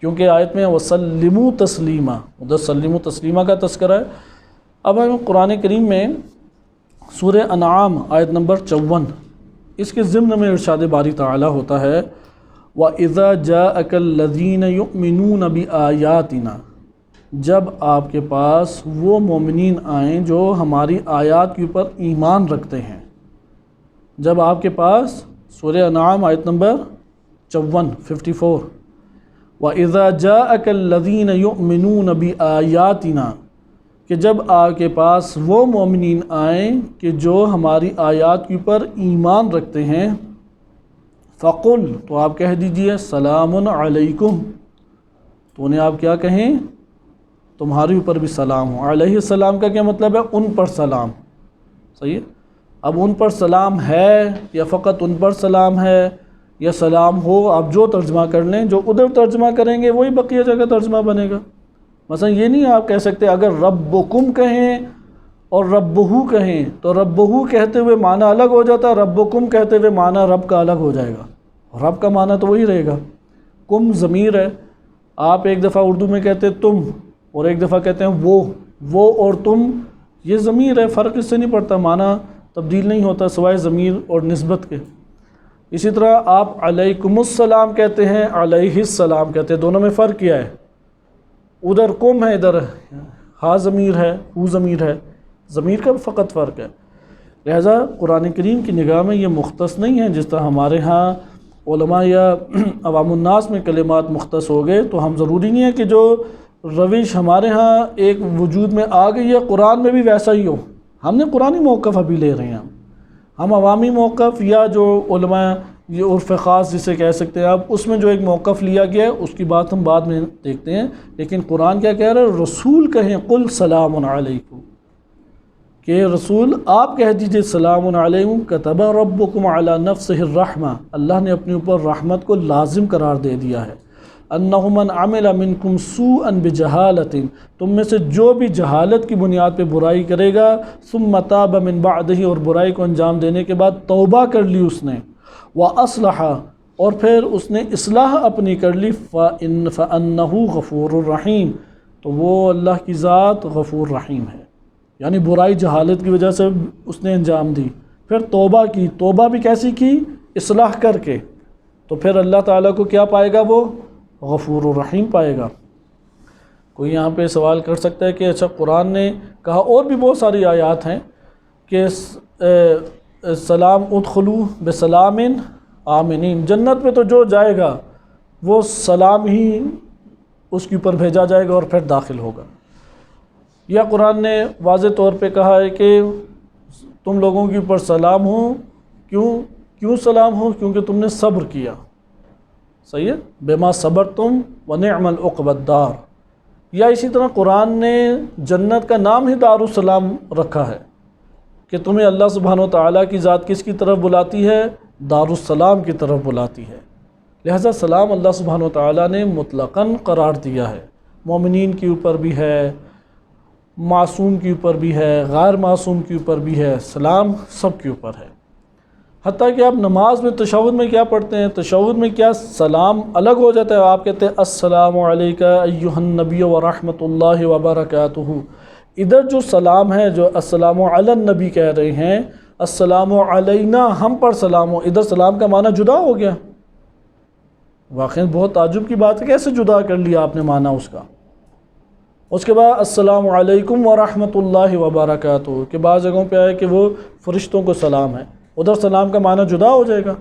کیونکہ آیت میں وسلموا تسلیما، ادھر سلموا تسلیما کا تذکرہ ہے۔ اب ہم قرآن کریم میں سورہ انعام آیت نمبر 54، اس کے ضمن میں ارشاد باری تعالیٰ ہوتا ہے وَإِذَا جَاءَكَ الَّذِينَ يُؤْمِنُونَ بِآيَاتِنَا، جب آپ کے پاس وہ مومنین آئیں جو ہماری آیات کے اوپر ایمان رکھتے ہیں، جب آپ کے پاس سورہ انعام آیت نمبر 54 وَإِذَا جَاءَكَ الَّذِينَ يُؤْمِنُونَ بِآيَاتِنَا، کہ جب آپ کے پاس وہ مومنین آئیں کہ جو ہماری آیات کے اوپر ایمان رکھتے ہیں، فقل، تو آپ کہہ دیجئے سلام علیکم، تو انہیں آپ کیا کہیں، تمہارے اوپر بھی سلام ہو۔ علیہ السلام کا کیا مطلب ہے، ان پر سلام، صحیح ہے۔ اب ان پر سلام ہے یا فقط ان پر سلام ہے، یا سلام ہو، آپ جو ترجمہ کر لیں، جو ادھر ترجمہ کریں گے وہی بقیہ جگہ ترجمہ بنے گا۔ مثلا یہ نہیں آپ کہہ سکتے اگر ربکم کہیں اور ربہو کہیں تو ربہو کہتے ہوئے معنی الگ ہو جاتا ہے، ربکم کہتے ہوئے معنی رب کا الگ ہو جائے گا، رب کا معنی تو وہی رہے گا۔ کم ضمیر ہے، آپ ایک دفعہ اردو میں کہتے ہیں تم اور ایک دفعہ کہتے ہیں وہ اور تم، یہ ضمیر ہے، فرق اس سے نہیں پڑتا، معنی تبدیل نہیں ہوتا سوائے ضمیر اور نسبت کے۔ اسی طرح آپ علیکم السلام کہتے ہیں، علیہ السلام کہتے ہیں، دونوں میں فرق کیا ہے؟ ادھر کم ہے، ادھر ہا ضمیر ہے، ہو ضمیر ہے، ضمیر کا فقط فرق ہے۔ لہذا قرآن کریم کی نگاہ میں یہ مختص نہیں ہے، جس طرح ہمارے ہاں علماء یا عوام الناس میں کلمات مختص ہو گئے، تو ہم ضروری نہیں ہے کہ جو روش ہمارے ہاں ایک وجود میں آ گئی ہے قرآن میں بھی ویسا ہی ہو۔ ہم نے قرآنی موقف ابھی لے رہے ہیں، ہم عوامی موقف یا جو علماء یہ عرف خاص جسے کہہ سکتے ہیں آپ، اس میں جو ایک موقف لیا گیا ہے اس کی بات ہم بعد میں دیکھتے ہیں۔ لیکن قرآن کیا کہہ رہا ہے؟ رسول کہیں قل سلام علیکم، کہ رسول آپ کہہ دیجئے سلام علیکم، کتب ربکم علی نفسہ الرحمہ، اللہ نے اپنے اوپر رحمت کو لازم قرار دے دیا ہے۔ انہ من عمل منکم سوءا بجہالۃ، تم میں سے جو بھی جہالت کی بنیاد پہ برائی کرے گا، ثم تاب من بعدہ، اور برائی کو انجام دینے کے بعد توبہ کر لی اس نے، واصلح، اور پھر اس نے اصلاح اپنی کر لی، فانہ غفور الرحیم، تو وہ اللہ کی ذات غفور رحیم ہے۔ یعنی برائی جہالت کی وجہ سے اس نے انجام دی، پھر توبہ کی، توبہ بھی کیسی کی؟ اصلاح کر کے، تو پھر اللہ تعالیٰ کو کیا پائے گا؟ وہ غفور الرحیم پائے گا۔ کوئی یہاں پہ سوال کر سکتا ہے کہ اچھا قرآن نے کہا، اور بھی بہت ساری آیات ہیں کہ سلام ادخلوا بسلام آمنین، جنت میں تو جو جائے گا وہ سلام ہی اس کے اوپر بھیجا جائے گا اور پھر داخل ہوگا۔ یا قرآن نے واضح طور پہ کہا ہے کہ تم لوگوں کے اوپر سلام ہو، کیوں سلام ہو؟ کیونکہ تم نے صبر کیا، صحیح ہے، بما صبرتم ونعم العقبى الدار۔ یا اسی طرح قرآن نے جنت کا نام ہی دار السلام رکھا ہے کہ تمہیں اللہ سبحانہ و تعالیٰ کی ذات کس کی طرف بلاتی ہے؟ دار السلام کی طرف بلاتی ہے۔ لہذا سلام اللہ سبحانہ و تعالیٰ نے مطلقاً قرار دیا ہے، مومنین کے اوپر بھی ہے، معصوم کے اوپر بھی ہے، غیر معصوم کے اوپر بھی ہے، سلام سب کے اوپر ہے۔ حتیٰ کہ آپ نماز میں تشہد میں کیا پڑھتے ہیں؟ تشہد میں کیا سلام الگ ہو جاتا ہے؟ آپ کہتے ہیں السلام علیکہ ایہا النبی ورحمۃ اللہ وبرکاتہ، ادھر جو سلام ہے، جو السلام علی النبی کہہ رہے ہیں، السلام علینا ہم پر سلام ہو، ادھر سلام کا معنی جدا ہو گیا۔ واقعی بہت تعجب کی بات ہے، کیسے جدا کر لیا آپ نے معنی اس کا؟ اس کے بعد السلام علیکم ورحمۃ اللہ وبرکاتہ کہ بعض جگہوں پہ آئے کہ وہ فرشتوں کو سلام ہے، ادھر سلام کا معنی جدا ہو جائے گا،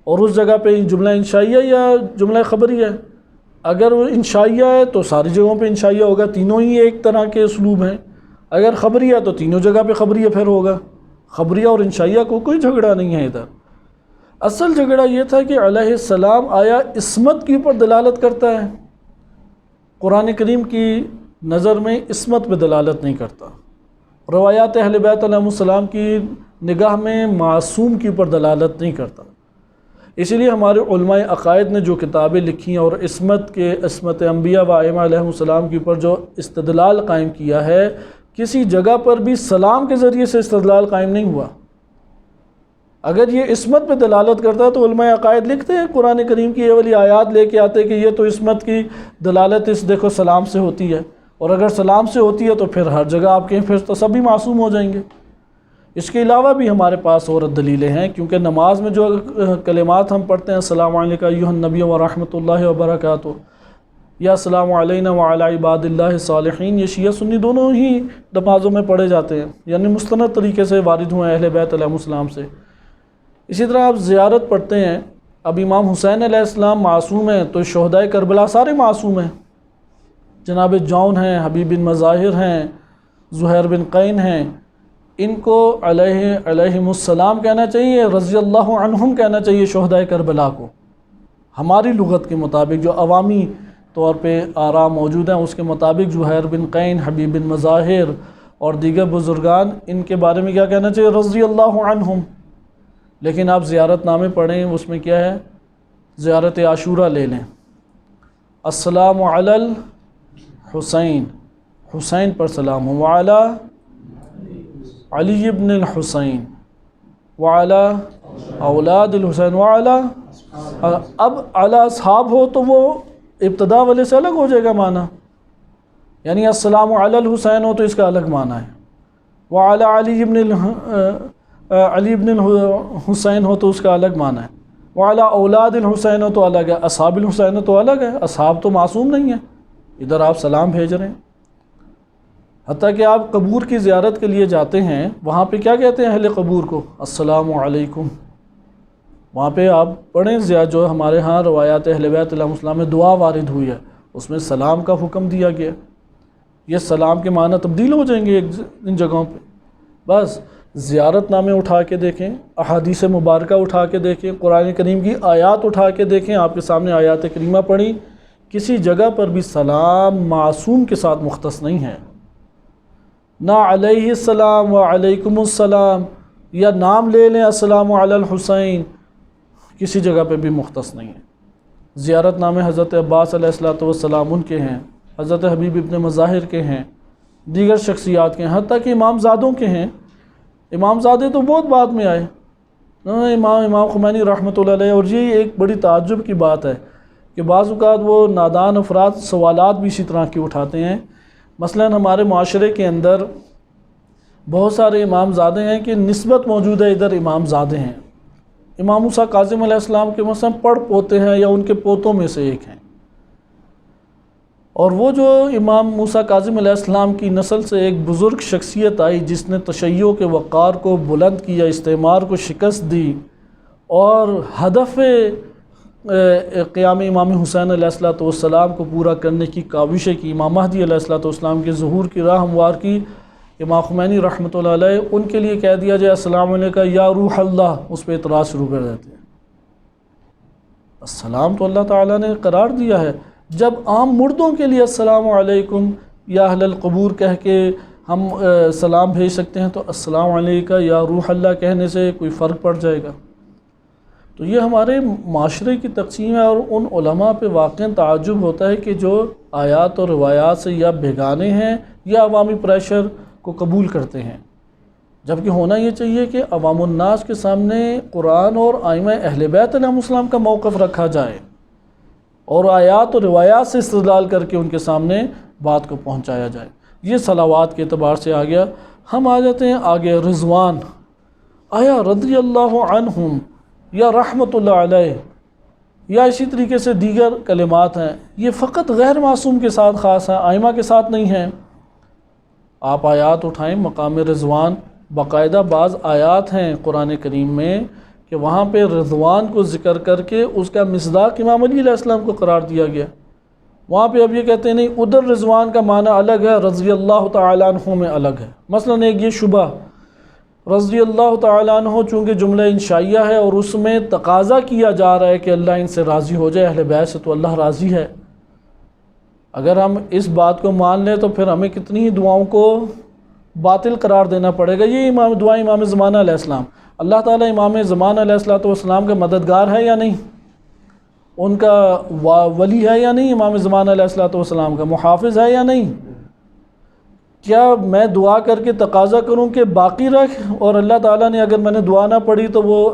اور اس جگہ پہ جملہ انشائیہ یا جملہ خبری ہے۔ اگر وہ انشائیہ ہے تو ساری جگہوں پہ انشائیہ ہوگا، تینوں ہی ایک طرح کے اسلوب ہیں۔ اگر خبریہ تو تینوں جگہ پہ خبریہ پھر ہوگا۔ خبریہ اور انشائیہ کو کوئی جھگڑا نہیں ہے ادھر۔ اصل جھگڑا یہ تھا کہ علیہ السلام آیا عصمت کے اوپر دلالت کرتا ہے؟ قرآن کریم کی نظر میں عصمت پہ دلالت نہیں کرتا، روایات اہل بیت علیہ السلام کی نگاہ میں معصوم کے اوپر دلالت نہیں کرتا۔ اسی لیے ہمارے علماء عقائد نے جو کتابیں لکھی ہیں اور عصمت انبیاء و ائمہ علیہ السلام کے اوپر جو استدلال قائم کیا ہے، کسی جگہ پر بھی سلام کے ذریعے سے استدلال قائم نہیں ہوا۔ اگر یہ عصمت پہ دلالت کرتا ہے تو علماء عقائد لکھتے ہیں قرآن کریم کی یہ والی آیات لے کے آتے کہ یہ تو عصمت کی دلالت اس دیکھو سلام سے ہوتی ہے، اور اگر سلام سے ہوتی ہے تو پھر ہر جگہ آپ کہیں پھر تو سبھی معصوم ہو جائیں گے۔ اس کے علاوہ بھی ہمارے پاس اور دلیلیں ہیں، کیونکہ نماز میں جو کلمات ہم پڑھتے ہیں السلام علیکم ایھا النبی ورحمۃ اللہ وبرکاتہ، یا السلام علینا وعلی عباد اللہ الصالحین، یہ شیعہ سنی دونوں ہی نمازوں میں پڑھے جاتے ہیں، یعنی مستند طریقے سے وارد ہوئے ہیں اہل بیت علیہ السلام سے۔ اسی طرح آپ زیارت پڑھتے ہیں، اب امام حسین علیہ السلام معصوم ہیں تو شہدائے کربلا سارے معصوم ہیں، جناب جون ہیں، حبیب بن مظاہر ہیں، زہیر بن قین ہیں، ان کو علیہم السلام کہنا چاہیے، رضی اللہ عنہم کہنا چاہیے شہدائے کربلا کو۔ ہماری لغت کے مطابق جو عوامی طور پہ آراء موجود ہیں اس کے مطابق زہیر بن قین، حبیب بن مظاہر اور دیگر بزرگان، ان کے بارے میں کیا کہنا چاہیے؟ رضی اللہ عنہم۔ لیکن آپ زیارت نامے پڑھیں، اس میں کیا ہے؟ زیارت عاشورہ لے لیں، السلام علی الحسین، حسین پر سلام ہو، وعلی علی ابن الحسین وعلی اولاد الحسین وعلی، اب علی اصحاب ہو تو وہ ابتدا والے سے الگ ہو جائے گا معنی، یعنی السلام علی الحسین ہو تو اس کا الگ معنی ہے، وعلی علی ابن الحسین ہو تو اس کا الگ معنی ہے، وعلی اولاد الحسین ہو تو الگ ہے، اصحاب الحسین ہو تو الگ ہے، اصحاب تو معصوم نہیں ہیں، ادھر آپ سلام بھیج رہے ہیں۔ حتیٰ کہ آپ قبور کی زیارت کے لیے جاتے ہیں، وہاں پہ کیا کہتے ہیں اہل قبور کو؟ السلام علیکم۔ وہاں پہ آپ پڑھیں جو ہمارے ہاں روایات اہل بیت علیہم السلام میں دعا وارد ہوئی ہے، اس میں سلام کا حکم دیا گیا۔ یہ سلام کے معنی تبدیل ہو جائیں گے ان جگہوں پہ۔ بس زیارت نامے اٹھا کے دیکھیں، احادیث مبارکہ اٹھا کے دیکھیں، قرآن کریم کی آیات اٹھا کے دیکھیں، آپ کے سامنے آیات کریمہ پڑھی، کسی جگہ پر بھی سلام معصوم کے ساتھ مختص نہیں ہے، نہ علیہ السلام و علیکم السلام، یا نام لے لیں السلام علی الحسین، کسی جگہ پہ بھی مختص نہیں ہے۔ زیارت نامے حضرت عباس علیہ السلام ان کے ہیں، حضرت حبیب ابن مظاہر کے ہیں، دیگر شخصیات کے ہیں، حتیٰ کہ امام زادوں کے ہیں۔ امام زادے تو بہت بعد میں آئے، امام خمینی رحمۃ اللہ علیہ، اور یہ ایک بڑی تعجب کی بات ہے کہ بعض اوقات وہ نادان افراد سوالات بھی اسی طرح کی اٹھاتے ہیں۔ مثلا ہمارے معاشرے کے اندر بہت سارے امام زادے ہیں کہ نسبت موجود ہے ادھر امام زادے ہیں، امام موسیٰ کاظم علیہ السلام کے مثلا پڑ پوتے ہیں یا ان کے پوتوں میں سے ایک ہیں، اور وہ جو امام موسیٰ کاظم علیہ السلام کی نسل سے ایک بزرگ شخصیت آئی جس نے تشیع کے وقار کو بلند کیا، استعمار کو شکست دی، اور ہدف قیام امام حسین علیہ السلام کو پورا کرنے کی کاوشیں کی، امام مہدی علیہ السلام کے ظہور کی راہ ہموار کی، امام خمینی رحمۃ اللہ علیہ ان کے لیے کہہ دیا جائے السلام علیکم یا روح اللہ، اس پہ اعتراض شروع کر دیتے ہیں۔ السلام تو اللہ تعالیٰ نے قرار دیا ہے، جب عام مردوں کے لیے السلام علیکم یا اہل القبور کہہ کے ہم سلام بھیج سکتے ہیں، تو السلام علیکم یا روح اللہ کہنے سے کوئی فرق پڑ جائے گا؟ تو یہ ہمارے معاشرے کی تقسیم ہے، اور ان علماء پہ واقعاً تعجب ہوتا ہے کہ جو آیات اور روایات سے یا بیگانے ہیں یا عوامی پریشر کو قبول کرتے ہیں، جبکہ ہونا یہ چاہیے کہ عوام الناس کے سامنے قرآن اور ائمہ اہل بیت علیہم السلام کا موقف رکھا جائے اور آیات اور روایات سے استدلال کر کے ان کے سامنے بات کو پہنچایا جائے۔ یہ صلوات کے اعتبار سے آ گیا۔ ہم آ جاتے ہیں آگے رضوان، آیا رضی اللہ عنہم یا رحمت اللہ علیہ یا اسی طریقے سے دیگر کلمات ہیں، یہ فقط غیر معصوم کے ساتھ خاص ہیں، ائمہ کے ساتھ نہیں ہیں۔ آپ آیات اٹھائیں مقام رضوان، باقاعدہ بعض آیات ہیں قرآن کریم میں کہ وہاں پہ رضوان کو ذکر کر کے اس کا مصداق امام علی علیہ السلام کو قرار دیا گیا۔ وہاں پہ اب یہ کہتے ہیں نہیں، ادھر رضوان کا معنی الگ ہے، رضی اللہ تعالیٰ عنہ میں الگ ہے۔ مثلا ایک یہ شبہ، رضی اللہ تعالیٰ عنہ چونکہ جملہ انشائیہ ہے اور اس میں تقاضا کیا جا رہا ہے کہ اللہ ان سے راضی ہو جائے، اہل بیت سے تو اللہ راضی ہے۔ اگر ہم اس بات کو مان لیں تو پھر ہمیں کتنی دعاؤں کو باطل قرار دینا پڑے گا۔ یہ دعائیں امام زمانہ علیہ السلام، اللہ تعالیٰ امام زمانہ علیہ السلام کا مددگار ہے یا نہیں، ان کا ولی ہے یا نہیں، امام زمانہ علیہ السلام کا محافظ ہے یا نہیں؟ کیا میں دعا کر کے تقاضا کروں کہ باقی رکھ، اور اللہ تعالیٰ نے اگر میں نے دعا نہ پڑھی تو وہ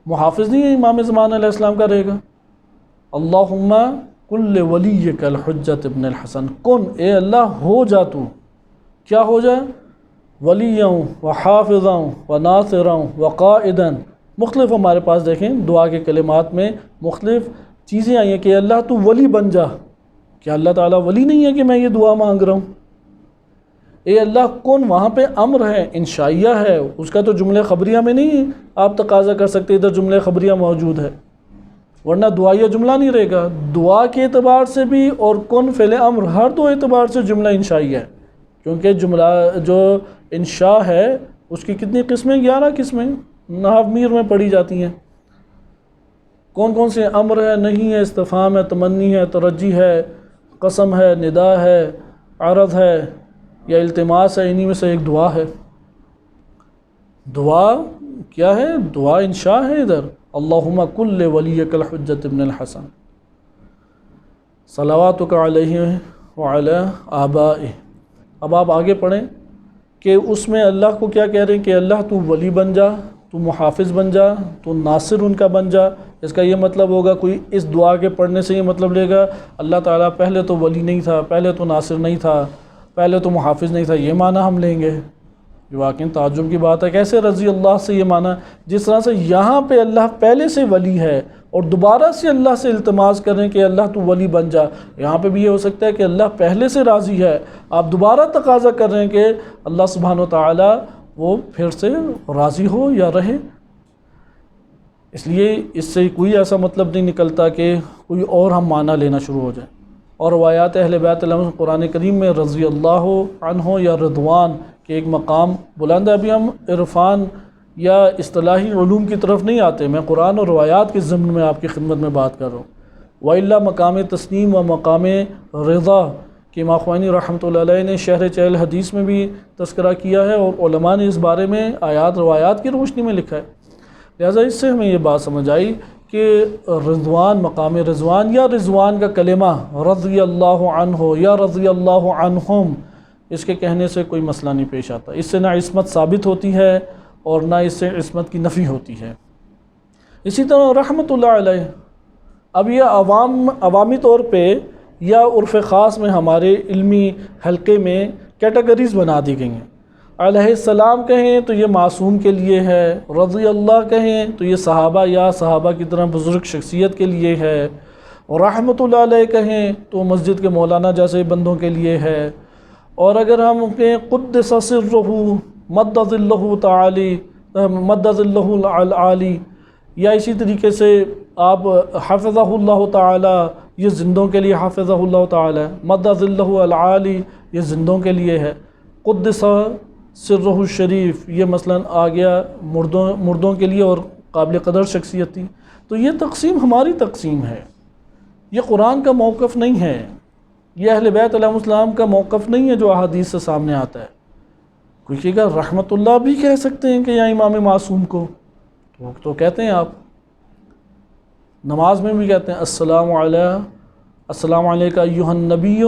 محافظ نہیں ہے امام زمانہ علیہ السلام کا رہے گا؟ اللہم کل ولیک الحجۃ ابن الحسن، کن اے اللہ ہو جا تو، کیا ہو جائے؟ ولیاں و حافظاں و ناصراں و قائداً۔ مختلف ہمارے پاس دیکھیں دعا کے کلمات میں مختلف چیزیں آئی ہیں کہ اللہ تو ولی بن جا۔ کیا اللہ تعالیٰ ولی نہیں ہے کہ میں یہ دعا مانگ رہا ہوں؟ اے اللہ کن، وہاں پہ امر ہے، انشائیہ ہے، اس کا تو جملہ خبریہ میں نہیں آپ تقاضا کر سکتے، ادھر جملہ خبریہ موجود ہے، ورنہ دعائیہ جملہ نہیں رہے گا۔ دعا کے اعتبار سے بھی اور کن فعل امر، ہر دو اعتبار سے جملہ انشائیہ ہے، کیونکہ جملہ جو انشاء ہے اس کی کتنی قسمیں؟ 11 قسمیں نحو میر میں پڑھی جاتی ہیں۔ کون کون سے؟ امر ہے، نہیں ہے، استفہام ہے، تمنی ہے، ترجی ہے، قسم ہے، ندا ہے، عرض ہے یا التماس ہے، انہی میں سے ایک دعا ہے۔ دعا کیا ہے؟ دعا انشاء ہے ادھر، اللہم کل ولیک الحجۃ ابن الحسن صلواتک علیہ وعلی آبائہ۔ اب آپ آگے پڑھیں کہ اس میں اللہ کو کیا کہہ رہے ہیں کہ اللہ تو ولی بن جا، تو محافظ بن جا، تو ناصر ان کا بن جا۔ اس کا یہ مطلب ہوگا، کوئی اس دعا کے پڑھنے سے یہ مطلب لے گا اللہ تعالیٰ پہلے تو ولی نہیں تھا، پہلے تو ناصر نہیں تھا، پہلے تو محافظ نہیں تھا، یہ معنی ہم لیں گے؟ یہ واقعی تعجب کی بات ہے۔ کیسے رضی اللہ سے یہ معنی؟ جس طرح سے یہاں پہ اللہ پہلے سے ولی ہے اور دوبارہ سے اللہ سے التماس کریں کہ اللہ تو ولی بن جا، یہاں پہ بھی یہ ہو سکتا ہے کہ اللہ پہلے سے راضی ہے، آپ دوبارہ تقاضا کر رہے ہیں کہ اللہ سبحانہ و تعالیٰ وہ پھر سے راضی ہو یا رہے۔ اس لیے اس سے کوئی ایسا مطلب نہیں نکلتا کہ کوئی اور ہم معنی لینا شروع ہو جائیں۔ اور روایات اہل بیت علیہم قرآن کریم میں رضی اللہ عنہ یا رضوان کے ایک مقام بلند ہے۔ ابھی ہم عرفان یا اصطلاحی علوم کی طرف نہیں آتے، میں قرآن اور روایات کے ضمن میں آپ کی خدمت میں بات کر رہا ہوں۔ وَإِلَّا مقام تسنیم و مقام رضا کہ امام خوئینی رحمۃ اللہ علیہ نے شرح چہل حدیث میں بھی تذکرہ کیا ہے، اور علماء نے اس بارے میں آیات روایات کی روشنی میں لکھا ہے۔ لہٰذا اس سے ہمیں یہ بات سمجھ آئی کہ رضوان، مقام رضوان یا رضوان کا کلمہ رضی اللہ عنہ یا رضی اللہ عنہم، اس کے کہنے سے کوئی مسئلہ نہیں پیش آتا۔ اس سے نہ عصمت ثابت ہوتی ہے اور نہ اس سے عصمت کی نفی ہوتی ہے۔ اسی طرح رحمۃ اللہ علیہ، اب یہ عوامی طور پہ یا عرف خاص میں ہمارے علمی حلقے میں کیٹیگریز بنا دی گئی ہیں۔ علیہ السلام کہیں تو یہ معصوم کے لیے ہے، رضی اللہ کہیں تو یہ صحابہ یا صحابہ کی طرح بزرگ شخصیت کے لیے ہے، اور رحمۃ اللہ علیہ کہیں تو مسجد کے مولانا جیسے بندوں کے لیے ہے، اور اگر ہم کہیں قدس سرہ مد ظلہ تعالی مد ظلہ العالی، یا اسی طریقے سے آپ حفظہ اللہ تعالی، یہ زندوں کے لیے حفظہ اللہ تعالی، مد ظلہ العالی یہ زندوں کے لیے ہے، قدس سرہ الشریف یہ مثلاً آ گیا مردوں کے لیے اور قابل قدر شخصیت تھی۔ تو یہ تقسیم ہماری تقسیم ہے، یہ قرآن کا موقف نہیں ہے، یہ اہل بیت علیہ السلام کا موقف نہیں ہے جو احادیث سے سامنے آتا ہے۔ کوئی کہے گا رحمت اللہ بھی کہہ سکتے ہیں کہ یا امام معصوم کو، تو کہتے ہیں آپ نماز میں بھی کہتے ہیں السلام علیکہ ایھا النبی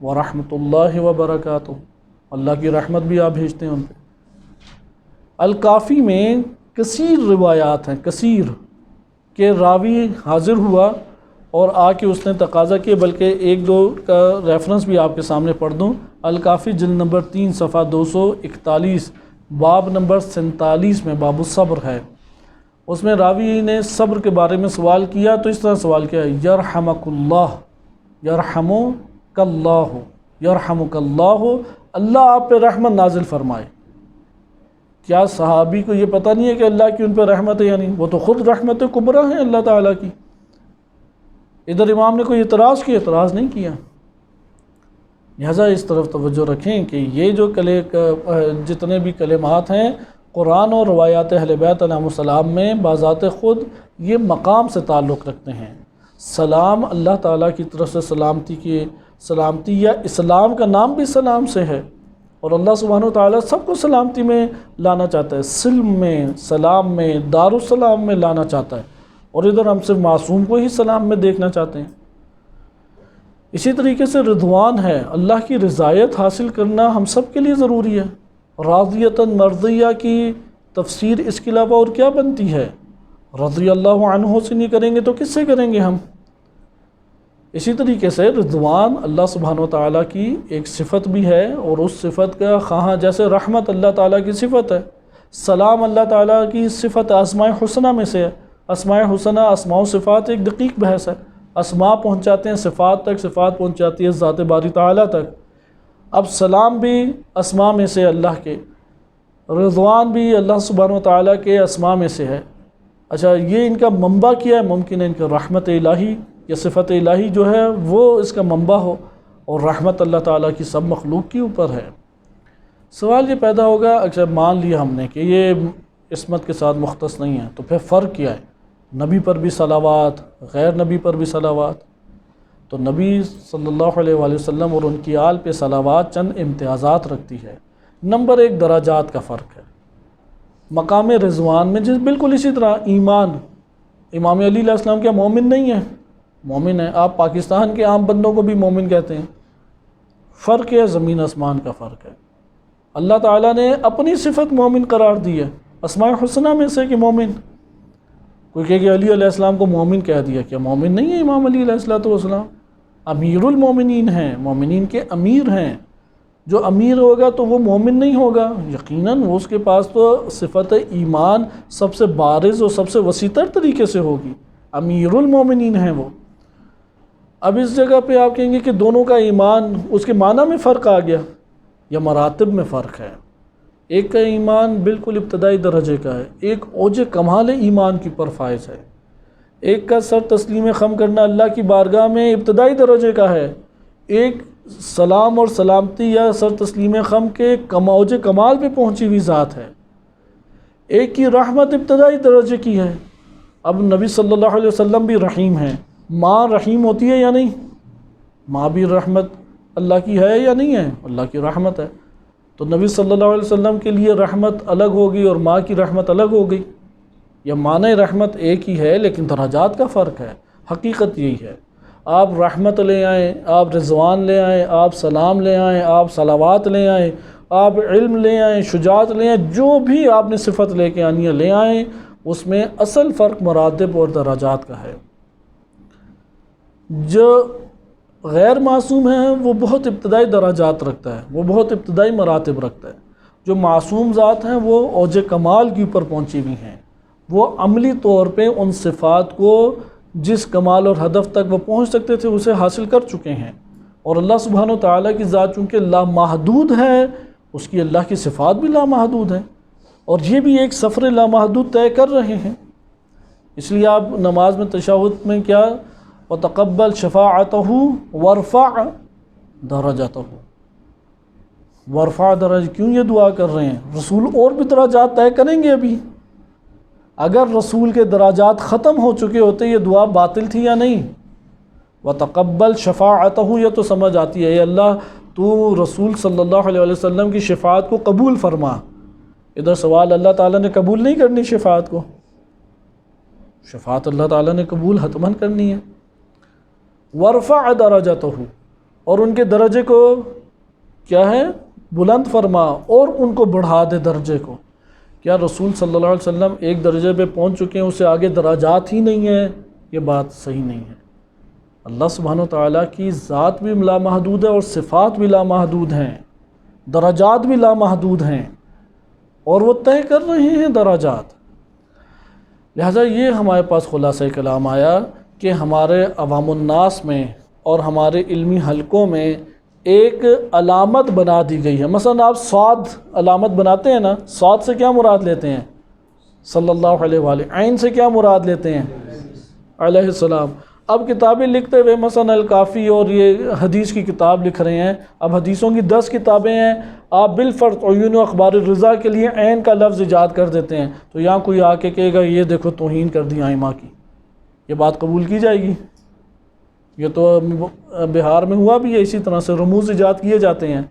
ورحمۃ اللہ وبرکاتہ، اللہ کی رحمت بھی آپ بھیجتے ہیں ان پہ۔ الکافی میں کثیر روایات ہیں، کثیر، کہ راوی حاضر ہوا اور آ کے اس نے تقاضا کیا، بلکہ ایک دو کا ریفرنس بھی آپ کے سامنے پڑھ دوں۔ الکافی جلد نمبر 3 صفحہ 241 باب نمبر 47 میں باب الصبر ہے، اس میں راوی نے صبر کے بارے میں سوال کیا، تو اس طرح سوال کیا، یرحمک اللہ، یرحمک اللہ، یرحمک اللہ، اللہ آپ پہ رحمت نازل فرمائے۔ کیا صحابی کو یہ پتہ نہیں ہے کہ اللہ کی ان پہ رحمت ہے؟ یعنی وہ تو خود رحمت کبریٰ ہیں اللہ تعالیٰ کی۔ ادھر امام نے کوئی اعتراض کیا؟ اعتراض نہیں کیا۔ لہذا اس طرف توجہ رکھیں کہ یہ جو جتنے بھی کلمات ہیں قرآن اور روایات اہل بیت علیہم السلام میں بذات خود یہ مقام سے تعلق رکھتے ہیں۔ سلام اللہ تعالیٰ کی طرف سے سلامتی یا اسلام کا نام بھی سلام سے ہے، اور اللہ سبحانہ وتعالیٰ سب کو سلامتی میں لانا چاہتا ہے، سلم میں، سلام میں، دار السلام میں لانا چاہتا ہے، اور ادھر ہم صرف معصوم کو ہی سلام میں دیکھنا چاہتے ہیں۔ اسی طریقے سے رضوان ہے، اللہ کی رضایت حاصل کرنا ہم سب کے لیے ضروری ہے۔ راضیتاً مرضیہ کی تفسیر اس کے علاوہ اور کیا بنتی ہے؟ رضی اللہ عنہ سے نہیں کریں گے تو کس سے کریں گے ہم؟ اسی طریقے سے رضوان اللہ سبحانہ و تعالیٰ کی ایک صفت بھی ہے، اور اس صفت کا خواہاں جیسے رحمت اللہ تعالیٰ کی صفت ہے، سلام اللہ تعالیٰ کی صفت اسماء حسنہ میں سے ہے۔ اسماء حسنہ اسماء و صفات ایک دقیق بحث ہے، اسماء پہنچاتے ہیں صفات تک، صفات پہنچاتی ہے ذات باری تعالیٰ تک۔ اب سلام بھی اسماء میں سے اللہ کے، رضوان بھی اللہ سبحانہ و تعالیٰ کے اسماء میں سے ہے۔ اچھا، یہ ان کا منبع کیا ہے؟ ممکن ہے ان کا رحمت الہی یا صفت الہی جو ہے وہ اس کا منبع ہو، اور رحمت اللہ تعالیٰ کی سب مخلوق کے اوپر ہے۔ سوال یہ پیدا ہوگا، اچھا مان لیا ہم نے کہ یہ عصمت کے ساتھ مختص نہیں ہے، تو پھر فرق کیا ہے؟ نبی پر بھی صلوات، غیر نبی پر بھی صلوات۔ تو نبی صلی اللہ علیہ وآلہ وسلم اور ان کی آل پہ صلوات چند امتیازات رکھتی ہے۔ نمبر 1 درجات کا فرق ہے، مقام رضوان میں جس بالکل اسی طرح ایمان، امام علی علیہ السلام کیا مومن نہیں ہے؟ مومن ہے۔ آپ پاکستان کے عام بندوں کو بھی مومن کہتے ہیں۔ فرق ہے، زمین آسمان کا فرق ہے۔ اللہ تعالیٰ نے اپنی صفت مومن قرار دی ہے، اسماء الحسنہ میں سے کہ مومن۔ کوئی کہے کہ علی علیہ السلام کو مومن کہہ دیا، کیا مومن نہیں ہے امام علی علیہ السلام؟ امیر المومنین ہیں، مومنین کے امیر ہیں۔ جو امیر ہوگا تو وہ مومن نہیں ہوگا، یقیناً وہ اس کے پاس تو صفت ایمان سب سے بارز اور سب سے وسیع تر طریقے سے ہوگی۔ امیر المومنین ہیں وہ۔ اب اس جگہ پہ آپ کہیں گے کہ دونوں کا ایمان، اس کے معنی میں فرق آ گیا یا مراتب میں فرق ہے؟ ایک کا ایمان بالکل ابتدائی درجے کا ہے، ایک اوج کمال ایمان کی پرفائز ہے۔ ایک کا سر تسلیم خم کرنا اللہ کی بارگاہ میں ابتدائی درجے کا ہے، ایک سلام اور سلامتی یا سر تسلیم خم کے اوج کمال پہ پہنچی ہوئی ذات ہے۔ ایک کی رحمت ابتدائی درجے کی ہے۔ اب نبی صلی اللہ علیہ وسلم بھی رحیم ہیں۔ ماں رحیم ہوتی ہے یا نہیں؟ ماں بھی رحمت اللہ کی ہے یا نہیں ہے؟ اللہ کی رحمت ہے۔ تو نبی صلی اللہ علیہ وسلم کے لیے رحمت الگ ہوگی اور ماں کی رحمت الگ ہوگی، یا معنی رحمت ایک ہی ہے لیکن درجات کا فرق ہے۔ حقیقت یہی ہے، آپ رحمت لے آئیں، آپ رضوان لے آئیں، آپ سلام لے آئیں، آپ صلوات لے آئیں، آپ علم لے آئیں، شجاعت لے آئیں، جو بھی آپ نے صفت لے کے آنی ہے لے آئیں، اس میں اصل فرق مراتب اور درجات کا ہے۔ جو غیر معصوم ہے وہ بہت ابتدائی درجات رکھتا ہے، وہ بہت ابتدائی مراتب رکھتا ہے۔ جو معصوم ذات ہیں وہ اوج کمال کے اوپر پہنچی ہوئی ہیں، وہ عملی طور پہ ان صفات کو جس کمال اور ہدف تک وہ پہنچ سکتے تھے اسے حاصل کر چکے ہیں۔ اور اللہ سبحانہ و تعالیٰ کی ذات چونکہ لامحدود ہے، اس کی اللہ کی صفات بھی لامحدود ہیں، اور یہ بھی ایک سفر لامحدود طے کر رہے ہیں۔ اس لیے آپ نماز میں تشہد میں کیا وَتَقَبَّلْ شَفَاعَتَهُ وَارْفَعْ دَرَجَتَهُ، وارفع درج، کیوں یہ دعا کر رہے ہیں؟ رسول اور بھی درجات طے کریں گے ابھی۔ اگر رسول کے درجات ختم ہو چکے ہوتے یہ دعا باطل تھی یا نہیں؟ وَتَقَبَّلْ شَفَاعَتَهُ، یہ تو سمجھ آتی ہے، اے اللہ تو رسول صلی اللہ علیہ وسلم کی شفاعت کو قبول فرما۔ ادھر سوال اللہ تعالیٰ نے قبول نہیں کرنی شفاعت کو، شفاعت اللہ تعالیٰ نے قبول حتماً کرنی ہے۔ وَارْفَعْ دَرَجَتَهُ، اور ان کے درجے کو کیا ہے؟ بلند فرما، اور ان کو بڑھا دے درجے کو۔ کیا رسول صلی اللہ علیہ وسلم ایک درجے پہ پہنچ چکے ہیں، اس سے آگے دراجات ہی نہیں ہیں؟ یہ بات صحیح نہیں ہے۔ اللہ سبحانہ و تعالیٰ کی ذات بھی لامحدود ہے اور صفات بھی لامحدود ہیں، درجات بھی لامحدود ہیں، اور وہ طے کر رہے ہیں درجات۔ لہٰذا یہ ہمارے پاس خلاصہ کلام آیا کہ ہمارے عوام الناس میں اور ہمارے علمی حلقوں میں ایک علامت بنا دی گئی ہے۔ مثلا آپ صاد علامت بناتے ہیں نا، صاد سے کیا مراد لیتے ہیں؟ صلی اللہ علیہ وآلہ۔ عین سے کیا مراد لیتے ہیں؟ علیہ السلام۔ اب کتابیں لکھتے ہوئے مثلا الکافی اور یہ حدیث کی کتاب لکھ رہے ہیں، اب حدیثوں کی 10 کتابیں ہیں، آپ بالفرض عیون و اخبار الرضا کے لیے عین کا لفظ ایجاد کر دیتے ہیں، تو یہاں کوئی آ کے کہے گا یہ دیکھو توہین کر دی ائمہ کی، یہ بات قبول کی جائے گی؟ یہ تو بہار میں ہوا بھی ہے، اسی طرح سے رموز ایجاد کیے جاتے ہیں۔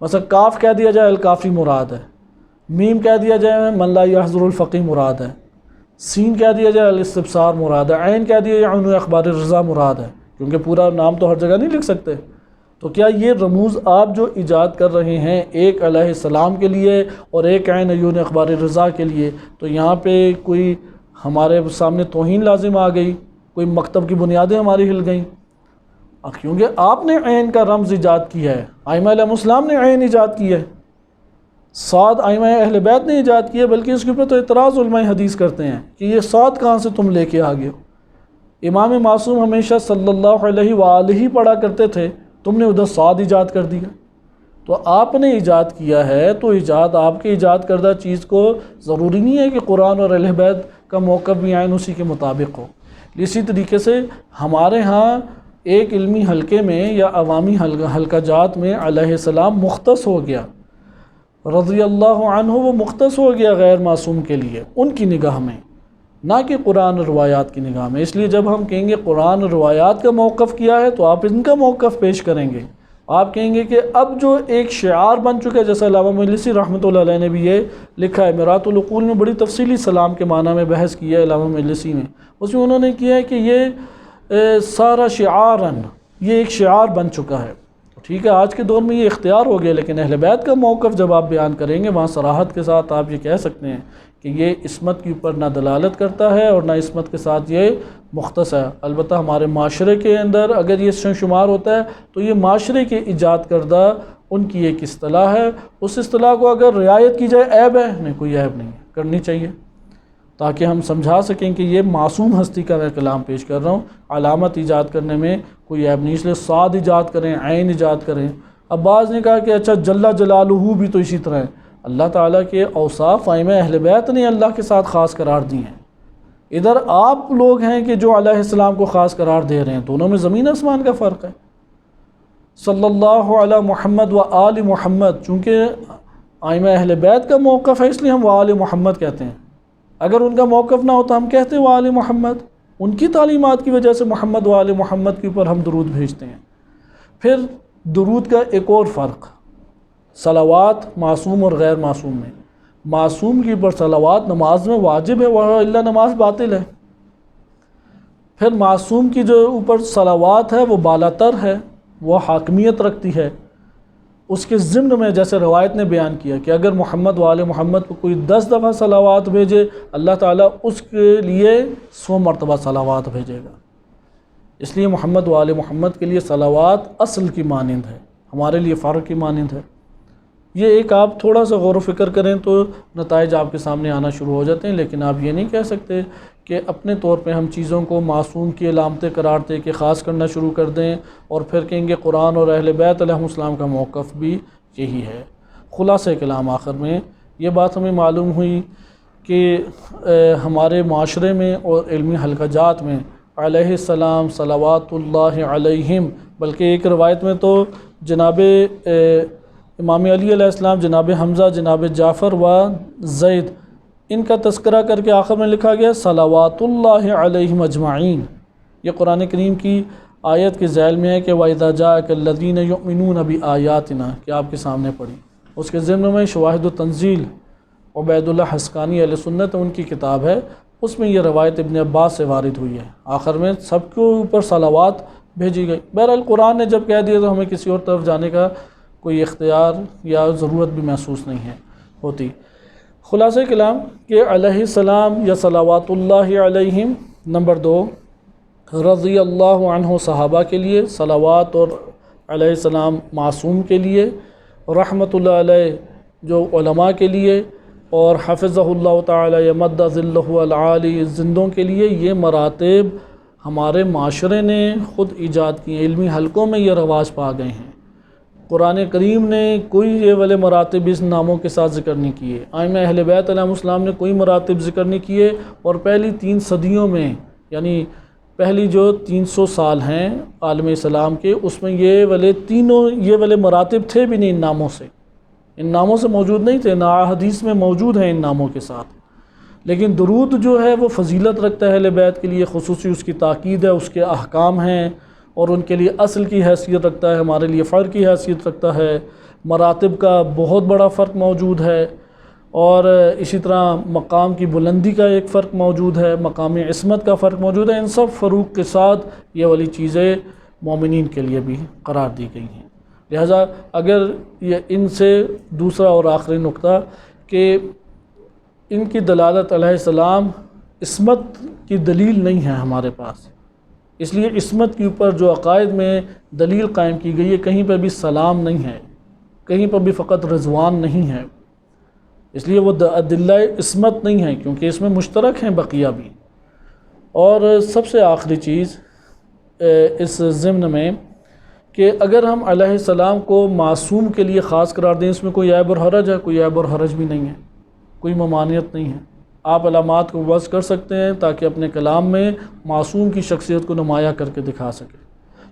مثلا کاف کہہ دیا جائے الکافی مراد ہے، میم کہہ دیا جائے من لا یحضر الفقیہ مراد ہے، سین کہہ دیا جائے الاستبصار مراد ہے، عین کہہ دیا جائے عیون اخبار الرضا مراد ہے، کیونکہ پورا نام تو ہر جگہ نہیں لکھ سکتے۔ تو کیا یہ رموز آپ جو ایجاد کر رہے ہیں ایک علیہ السلام کے لیے اور ایک عین عیون اخبار الرضا کے لیے، تو یہاں پہ کوئی ہمارے سامنے توہین لازم آ گئی، کوئی مکتب کی بنیادیں ہماری ہل گئیں، کیونکہ آپ نے عین کا رمز ایجاد کیا ہے، ائمہ علیہ السلام نے عین ایجاد کی ہے، صاد ائمہ اہل بیت نے ایجاد کی ہے، بلکہ اس کے اوپر تو اعتراض علماء حدیث کرتے ہیں کہ یہ صاد کہاں سے تم لے کے آ گئے ہو؟ امام معصوم ہمیشہ صلی اللہ علیہ وآلہ پڑھا کرتے تھے، تم نے ادھر صاد ایجاد کر دیا۔ تو آپ نے ایجاد کیا ہے تو ایجاد آپ کے ایجاد کردہ چیز کو ضروری نہیں ہے کہ قرآن اور اہل بیت کا موقف بھی عین اسی کے مطابق ہو۔ اسی طریقے سے ہمارے ہاں ایک علمی حلقے میں یا عوامی حلقہ جات میں علیہ السلام مختص ہو گیا، رضی اللہ عنہ وہ مختص ہو گیا غیر معصوم کے لیے ان کی نگاہ میں، نہ کہ قرآن اور روایات کی نگاہ میں۔ اس لیے جب ہم کہیں گے قرآن اور روایات کا موقف کیا ہے تو آپ ان کا موقف پیش کریں گے، آپ کہیں گے کہ اب جو ایک شعار بن چکا ہے، جیسے علامہ مجلسی رحمۃ اللہ علیہ نے بھی یہ لکھا ہے، میرات العقول میں بڑی تفصیلی سلام کے معنی میں بحث کی ہے علامہ مجلسی نے، اس میں انہوں نے کیا ہے کہ یہ سارا شعاراً یہ ایک شعار بن چکا ہے۔ ٹھیک ہے، آج کے دور میں یہ اختیار ہو گیا، لیکن اہل بیت کا موقف جب آپ بیان کریں گے وہاں صراحت کے ساتھ آپ یہ کہہ سکتے ہیں کہ یہ عصمت کے اوپر نہ دلالت کرتا ہے اور نہ عصمت کے ساتھ یہ مختص ہے۔ البتہ ہمارے معاشرے کے اندر اگر یہ شمار ہوتا ہے تو یہ معاشرے کے ایجاد کردہ ان کی ایک اصطلاح ہے، اس اصطلاح کو اگر رعایت کی جائے عیب ہے؟ نہیں، کوئی عیب نہیں ہے، کرنی چاہیے تاکہ ہم سمجھا سکیں کہ یہ معصوم ہستی کا میں کلام پیش کر رہا ہوں، علامت ایجاد کرنے میں کوئی عیب نہیں، اس لیے صاد ایجاد کریں، عین ایجاد کریں۔ اب بعض نے کہا کہ اچھا جل جلالہ بھی تو اسی طرح ہے، اللہ تعالیٰ کے اوصاف ائمہ اہل بیت نے اللہ کے ساتھ خاص قرار دی ہیں، ادھر آپ لوگ ہیں کہ جو علیہ السلام کو خاص قرار دے رہے ہیں، دونوں میں زمین آسمان کا فرق ہے۔ صلی اللہ علی محمد و آل محمد، چونکہ ائمہ اہل بیت کا موقف ہے اس لیے ہم و آل محمد کہتے ہیں، اگر ان کا موقف نہ ہوتا ہم کہتے ہیں و آل محمد، ان کی تعلیمات کی وجہ سے محمد و آل محمد کے اوپر ہم درود بھیجتے ہیں۔ پھر درود کا ایک اور فرق، صلوات معصوم اور غیر معصوم میں، معصوم کی اوپر صلوات نماز میں واجب ہے وَإِلَّا نماز باطل ہے۔ پھر معصوم کی جو اوپر صلوات ہے وہ بالاتر ہے، وہ حاکمیت رکھتی ہے، اس کے ضمن میں جیسے روایت نے بیان کیا کہ اگر محمد و آل محمد کو کوئی 10 دفعہ صلوات بھیجے اللہ تعالیٰ اس کے لیے 100 مرتبہ صلوات بھیجے گا، اس لیے محمد و آل محمد کے لیے صلوات اصل کی مانند ہے، ہمارے لیے فرق کی مانند ہے۔ یہ ایک آپ تھوڑا سا غور و فکر کریں تو نتائج آپ کے سامنے آنا شروع ہو جاتے ہیں، لیکن آپ یہ نہیں کہہ سکتے کہ اپنے طور پہ ہم چیزوں کو معصوم کی علامتیں قرار دے کے خاص کرنا شروع کر دیں اور پھر کہیں گے قرآن اور اہل بیت علیہ السلام کا موقف بھی یہی ہے۔ خلاصہ کلام آخر میں یہ بات ہمیں معلوم ہوئی کہ ہمارے معاشرے میں اور علمی حلقہ میں علیہ السلام صلوات اللہ علیہم، بلکہ ایک روایت میں تو جناب امام علی علیہ السلام، جناب حمزہ، جناب جعفر و زید، ان کا تذکرہ کر کے آخر میں لکھا گیا صلوات اللہ علیہم اجمعین۔ یہ قرآن کریم کی آیت کے ذیل میں ہے کہ وَإِذَا جَاءَكَ الَّذِينَ يُؤْمِنُونَ بِآيَاتِنَا کہ آپ کے سامنے پڑھی، اس کے ضمن میں شواہد التنزیل عبید اللہ حسقانی اہل سنت ان کی کتاب ہے، اس میں یہ روایت ابن عباس سے وارد ہوئی ہے، آخر میں سب کے اوپر صلوات بھیجی گئی۔ بہرحال قرآن نے جب کہہ دیا تو ہمیں کسی اور طرف جانے کا کوئی اختیار یا ضرورت بھی محسوس نہیں ہے ہوتی۔ خلاصہ کلام کہ علیہ السلام یا صلوات اللہ علیہم، نمبر 2 رضی اللہ عنہ صحابہ کے لیے، صلوات اور علیہ السلام معصوم کے لیے، رحمت اللہ علیہ جو علماء کے لیے، اور حفظہ اللہ تعالی یمد ظلہ العالی زندوں کے لیے۔ یہ مراتب ہمارے معاشرے نے خود ایجاد کی ہیں، علمی حلقوں میں یہ رواج پا گئے ہیں، قرآن کریم نے کوئی یہ والے مراتب اس ناموں کے ساتھ ذکر نہیں کیے، ائمہ اہل بیت علیہ السلام نے کوئی مراتب ذکر نہیں کیے، اور پہلی 3 صدیوں میں یعنی پہلی جو 300 سال ہیں عالم اسلام کے، اس میں یہ والے مراتب تھے بھی نہیں، ان ناموں سے موجود نہیں تھے، نہ حدیث میں موجود ہیں ان ناموں کے ساتھ۔ لیکن درود جو ہے وہ فضیلت رکھتا ہے اہل بیت کے لیے، خصوصی اس کی تاکید ہے، اس کے احکام ہیں اور ان کے لیے اصل کی حیثیت رکھتا ہے، ہمارے لیے فرق کی حیثیت رکھتا ہے، مراتب کا بہت بڑا فرق موجود ہے، اور اسی طرح مقام کی بلندی کا ایک فرق موجود ہے، مقام عصمت کا فرق موجود ہے۔ ان سب فروق کے ساتھ یہ والی چیزیں مومنین کے لیے بھی قرار دی گئی ہیں۔ لہٰذا اگر یہ ان سے دوسرا اور آخری نقطہ کہ ان کی دلالت علیہ السلام عصمت کی دلیل نہیں ہے ہمارے پاس، اس لیے عصمت کے اوپر جو عقائد میں دلیل قائم کی گئی ہے کہیں پہ بھی سلام نہیں ہے، کہیں پر بھی فقط رضوان نہیں ہے، اس لیے وہ ادلہ عصمت نہیں ہے، کیونکہ اس میں مشترک ہیں بقیہ بھی۔ اور سب سے آخری چیز اس ضمن میں کہ اگر ہم علیہ السلام کو معصوم کے لیے خاص قرار دیں، اس میں کوئی عیب اور حرج ہے؟ کوئی عیب اور حرج بھی نہیں ہے، کوئی ممانعت نہیں ہے، آپ علامات کو وضع کر سکتے ہیں تاکہ اپنے کلام میں معصوم کی شخصیت کو نمایاں کر کے دکھا سکے،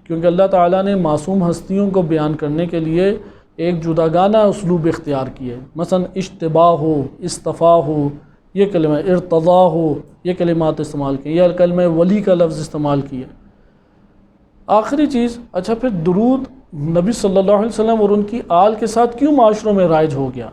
کیونکہ اللہ تعالیٰ نے معصوم ہستیوں کو بیان کرنے کے لیے ایک جداگانہ اسلوب اختیار کیے، مثلا اشتباہ ہو، اصطفاء ہو، یہ کلمہ ارتضاء ہو، یہ کلمات استعمال کیے، یہ کلمہ ولی کا لفظ استعمال کیا۔ آخری چیز، اچھا پھر درود نبی صلی اللہ علیہ وسلم اور ان کی آل کے ساتھ کیوں معاشروں میں رائج ہو گیا؟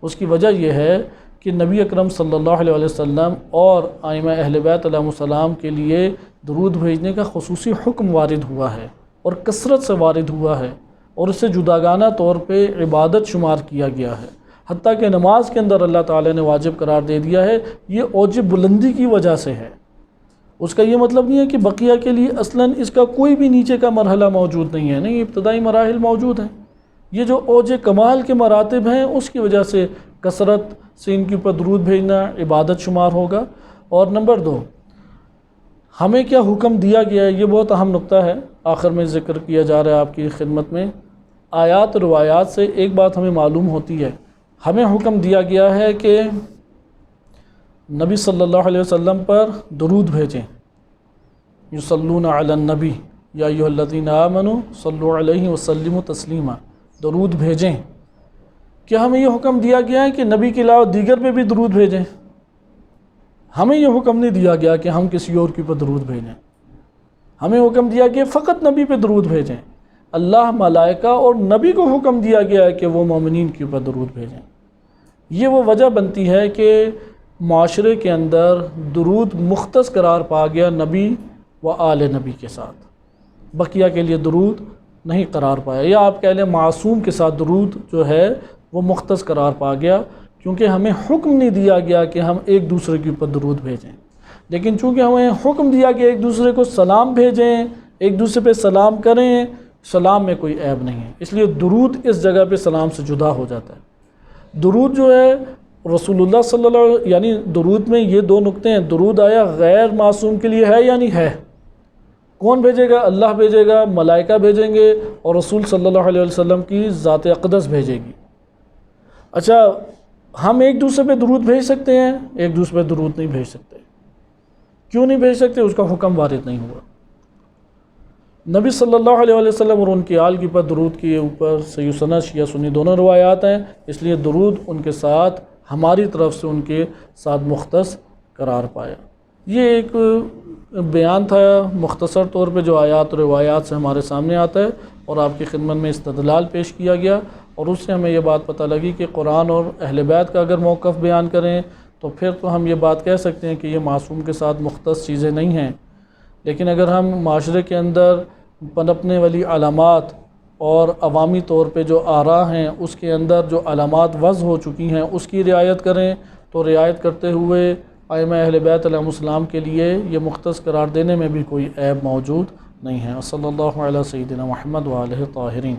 اس کی وجہ یہ ہے کہ نبی اکرم صلی اللہ علیہ وسلم اور ائمہ اہل بیت علیہم السلام کے لیے درود بھیجنے کا خصوصی حکم وارد ہوا ہے اور کثرت سے وارد ہوا ہے، اور اسے جداگانہ طور پہ عبادت شمار کیا گیا ہے، حتیٰ کہ نماز کے اندر اللہ تعالیٰ نے واجب قرار دے دیا ہے۔ یہ اوج بلندی کی وجہ سے ہے، اس کا یہ مطلب نہیں ہے کہ بقیہ کے لیے اصلاً اس کا کوئی بھی نیچے کا مرحلہ موجود نہیں ہے، نہیں، ابتدائی مراحل موجود ہیں۔ یہ جو اوج کمال کے مراتب ہیں اس کی وجہ سے کثرت سے ان کے اوپر درود بھیجنا عبادت شمار ہوگا۔ اور نمبر 2، ہمیں کیا حکم دیا گیا ہے، یہ بہت اہم نقطہ ہے، آخر میں ذکر کیا جا رہا ہے آپ کی خدمت میں۔ آیات روایات سے ایک بات ہمیں معلوم ہوتی ہے، ہمیں حکم دیا گیا ہے کہ نبی صلی اللہ علیہ وسلم پر درود بھیجیں، یصلون علی النبی یا ایھا الذین آمنوا صلوا علیہ وسلموا تسلیما، درود بھیجیں۔ کیا ہمیں یہ حکم دیا گیا ہے کہ نبی کے علاوہ دیگر پہ بھی درود بھیجیں؟ ہمیں یہ حکم نہیں دیا گیا کہ ہم کسی اور کے اوپر درود بھیجیں، ہمیں حکم دیا گیا فقط نبی پہ درود بھیجیں۔ اللہ، ملائکہ اور نبی کو حکم دیا گیا ہے کہ وہ مومنین کے اوپر درود بھیجیں۔ یہ وہ وجہ بنتی ہے کہ معاشرے کے اندر درود مختص قرار پا گیا نبی و آل نبی کے ساتھ، بقیہ کے لیے درود نہیں قرار پایا، یا آپ کہہ لیں معصوم کے ساتھ درود جو ہے وہ مختص قرار پا گیا، کیونکہ ہمیں حکم نہیں دیا گیا کہ ہم ایک دوسرے کے اوپر درود بھیجیں۔ لیکن چونکہ ہمیں حکم دیا کہ ایک دوسرے کو سلام بھیجیں، ایک دوسرے پہ سلام کریں، سلام میں کوئی عیب نہیں ہے، اس لیے درود اس جگہ پہ سلام سے جدا ہو جاتا ہے۔ درود جو ہے رسول اللہ صلی اللہ علیہ، یعنی درود میں یہ 2 نقطے ہیں، درود آیا غیر معصوم کے لیے ہے یا نہیں ہے؟ کون بھیجے گا؟ اللہ بھیجے گا، ملائکہ بھیجیں گے، اور رسول صلی اللہ علیہ وسلم کی ذات اقدس بھیجے گی۔ اچھا، ہم ایک دوسرے پہ درود بھیج سکتے ہیں؟ ایک دوسرے پہ درود نہیں بھیج سکتے۔ کیوں نہیں بھیج سکتے؟ اس کا حکم وارد نہیں ہوا۔ نبی صلی اللہ علیہ وسلم اور ان کی آل کے اوپر درود کے اوپر صحیح سند شیعہ سنی دونوں روایات ہیں، اس لیے درود ان کے ساتھ ہماری طرف سے ان کے ساتھ مختص قرار پایا۔ یہ ایک بیان تھا مختصر طور پہ جو آیات و روایات سے ہمارے سامنے آتا ہے، اور آپ کی خدمت میں استدلال پیش کیا گیا، اور اس سے ہمیں یہ بات پتہ لگی کہ قرآن اور اہل بیت کا اگر موقف بیان کریں تو پھر تو ہم یہ بات کہہ سکتے ہیں کہ یہ معصوم کے ساتھ مختص چیزیں نہیں ہیں، لیکن اگر ہم معاشرے کے اندر پنپنے والی علامات اور عوامی طور پہ جو آراء ہیں اس کے اندر جو علامات وضع ہو چکی ہیں اس کی رعایت کریں، تو رعایت کرتے ہوئے ائمہ اہل بیت علیہم السلام کے لیے یہ مختص قرار دینے میں بھی کوئی عیب موجود نہیں ہے۔ صلی اللہ علیہ سیدنا محمد و آلہ الطاہرین۔